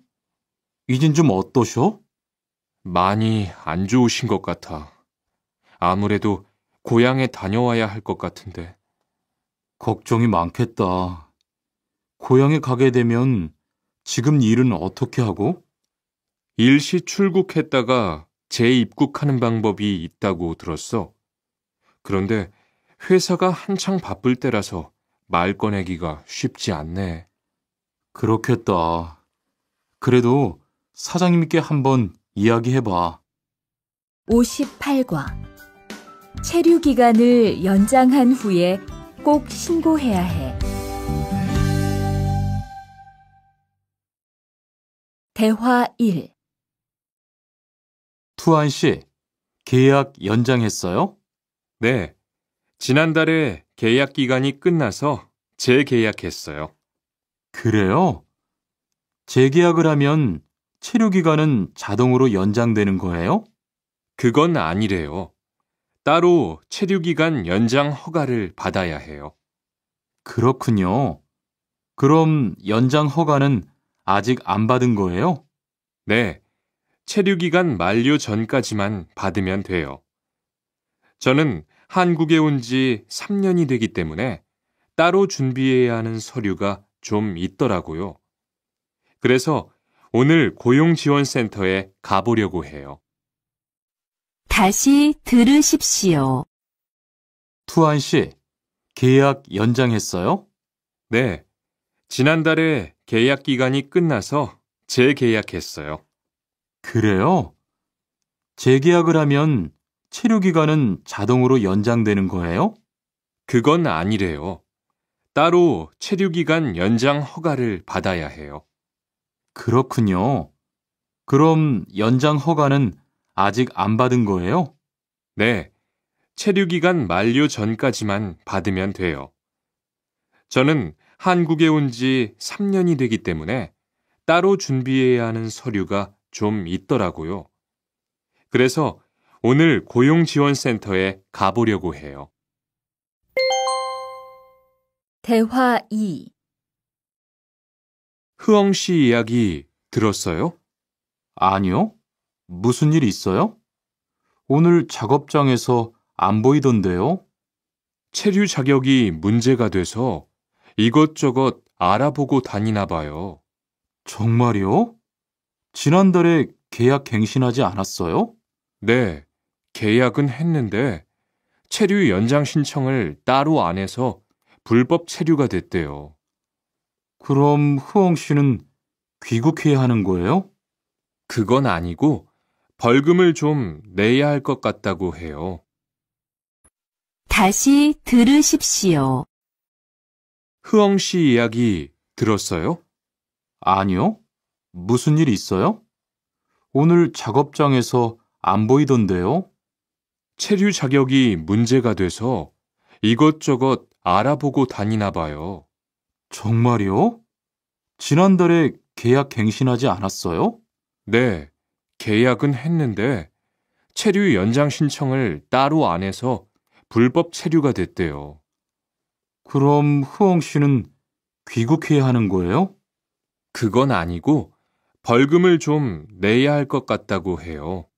이젠 좀 어떠셔? 많이 안 좋으신 것 같아. 아무래도 고향에 다녀와야 할 것 같은데. 걱정이 많겠다. 고향에 가게 되면 지금 일은 어떻게 하고? 일시 출국했다가 재입국하는 방법이 있다고 들었어. 그런데 회사가 한창 바쁠 때라서 말 꺼내기가 쉽지 않네. 그렇겠다. 그래도 사장님께 한번 이야기해봐. 58과. 체류 기간을 연장한 후에 꼭 신고해야 해. 대화 1. 투안 씨, 계약 연장했어요? 네. 지난달에 계약 기간이 끝나서 재계약했어요. 그래요? 재계약을 하면 체류 기간은 자동으로 연장되는 거예요? 그건 아니래요. 따로 체류 기간 연장 허가를 받아야 해요. 그렇군요. 그럼 연장 허가는 아직 안 받은 거예요? 네. 체류 기간 만료 전까지만 받으면 돼요. 저는 한국에 온 지 3년이 되기 때문에 따로 준비해야 하는 서류가 좀 있더라고요. 그래서 오늘 고용지원센터에 가보려고 해요. 다시 들으십시오. 투안 씨, 계약 연장했어요? 네. 지난달에 계약 기간이 끝나서 재계약했어요. 그래요? 재계약을 하면 체류 기간은 자동으로 연장되는 거예요? 그건 아니래요. 따로 체류 기간 연장 허가를 받아야 해요. 그렇군요. 그럼 연장 허가는 아직 안 받은 거예요? 네. 체류 기간 만료 전까지만 받으면 돼요. 저는 한국에 온 지 3년이 되기 때문에 따로 준비해야 하는 서류가 좀 있더라고요. 그래서 오늘 고용지원센터에 가보려고 해요. 대화 2. 흐엉 씨 이야기 들었어요? 아니요. 무슨 일 있어요? 오늘 작업장에서 안 보이던데요? 체류 자격이 문제가 돼서 이것저것 알아보고 다니나 봐요. 정말요? 지난달에 계약 갱신하지 않았어요? 네, 계약은 했는데 체류 연장 신청을 따로 안 해서 불법 체류가 됐대요. 그럼 흐엉 씨는 귀국해야 하는 거예요? 그건 아니고 벌금을 좀 내야 할 것 같다고 해요. 다시 들으십시오. 흐엉 씨 이야기 들었어요? 아니요. 무슨 일 있어요? 오늘 작업장에서 안 보이던데요? 체류 자격이 문제가 돼서 이것저것 알아보고 다니나 봐요. 정말요? 지난달에 계약 갱신하지 않았어요? 네, 계약은 했는데 체류 연장 신청을 따로 안 해서 불법 체류가 됐대요. 그럼 흐엉 씨는 귀국해야 하는 거예요? 그건 아니고 벌금을 좀 내야 할 것 같다고 해요.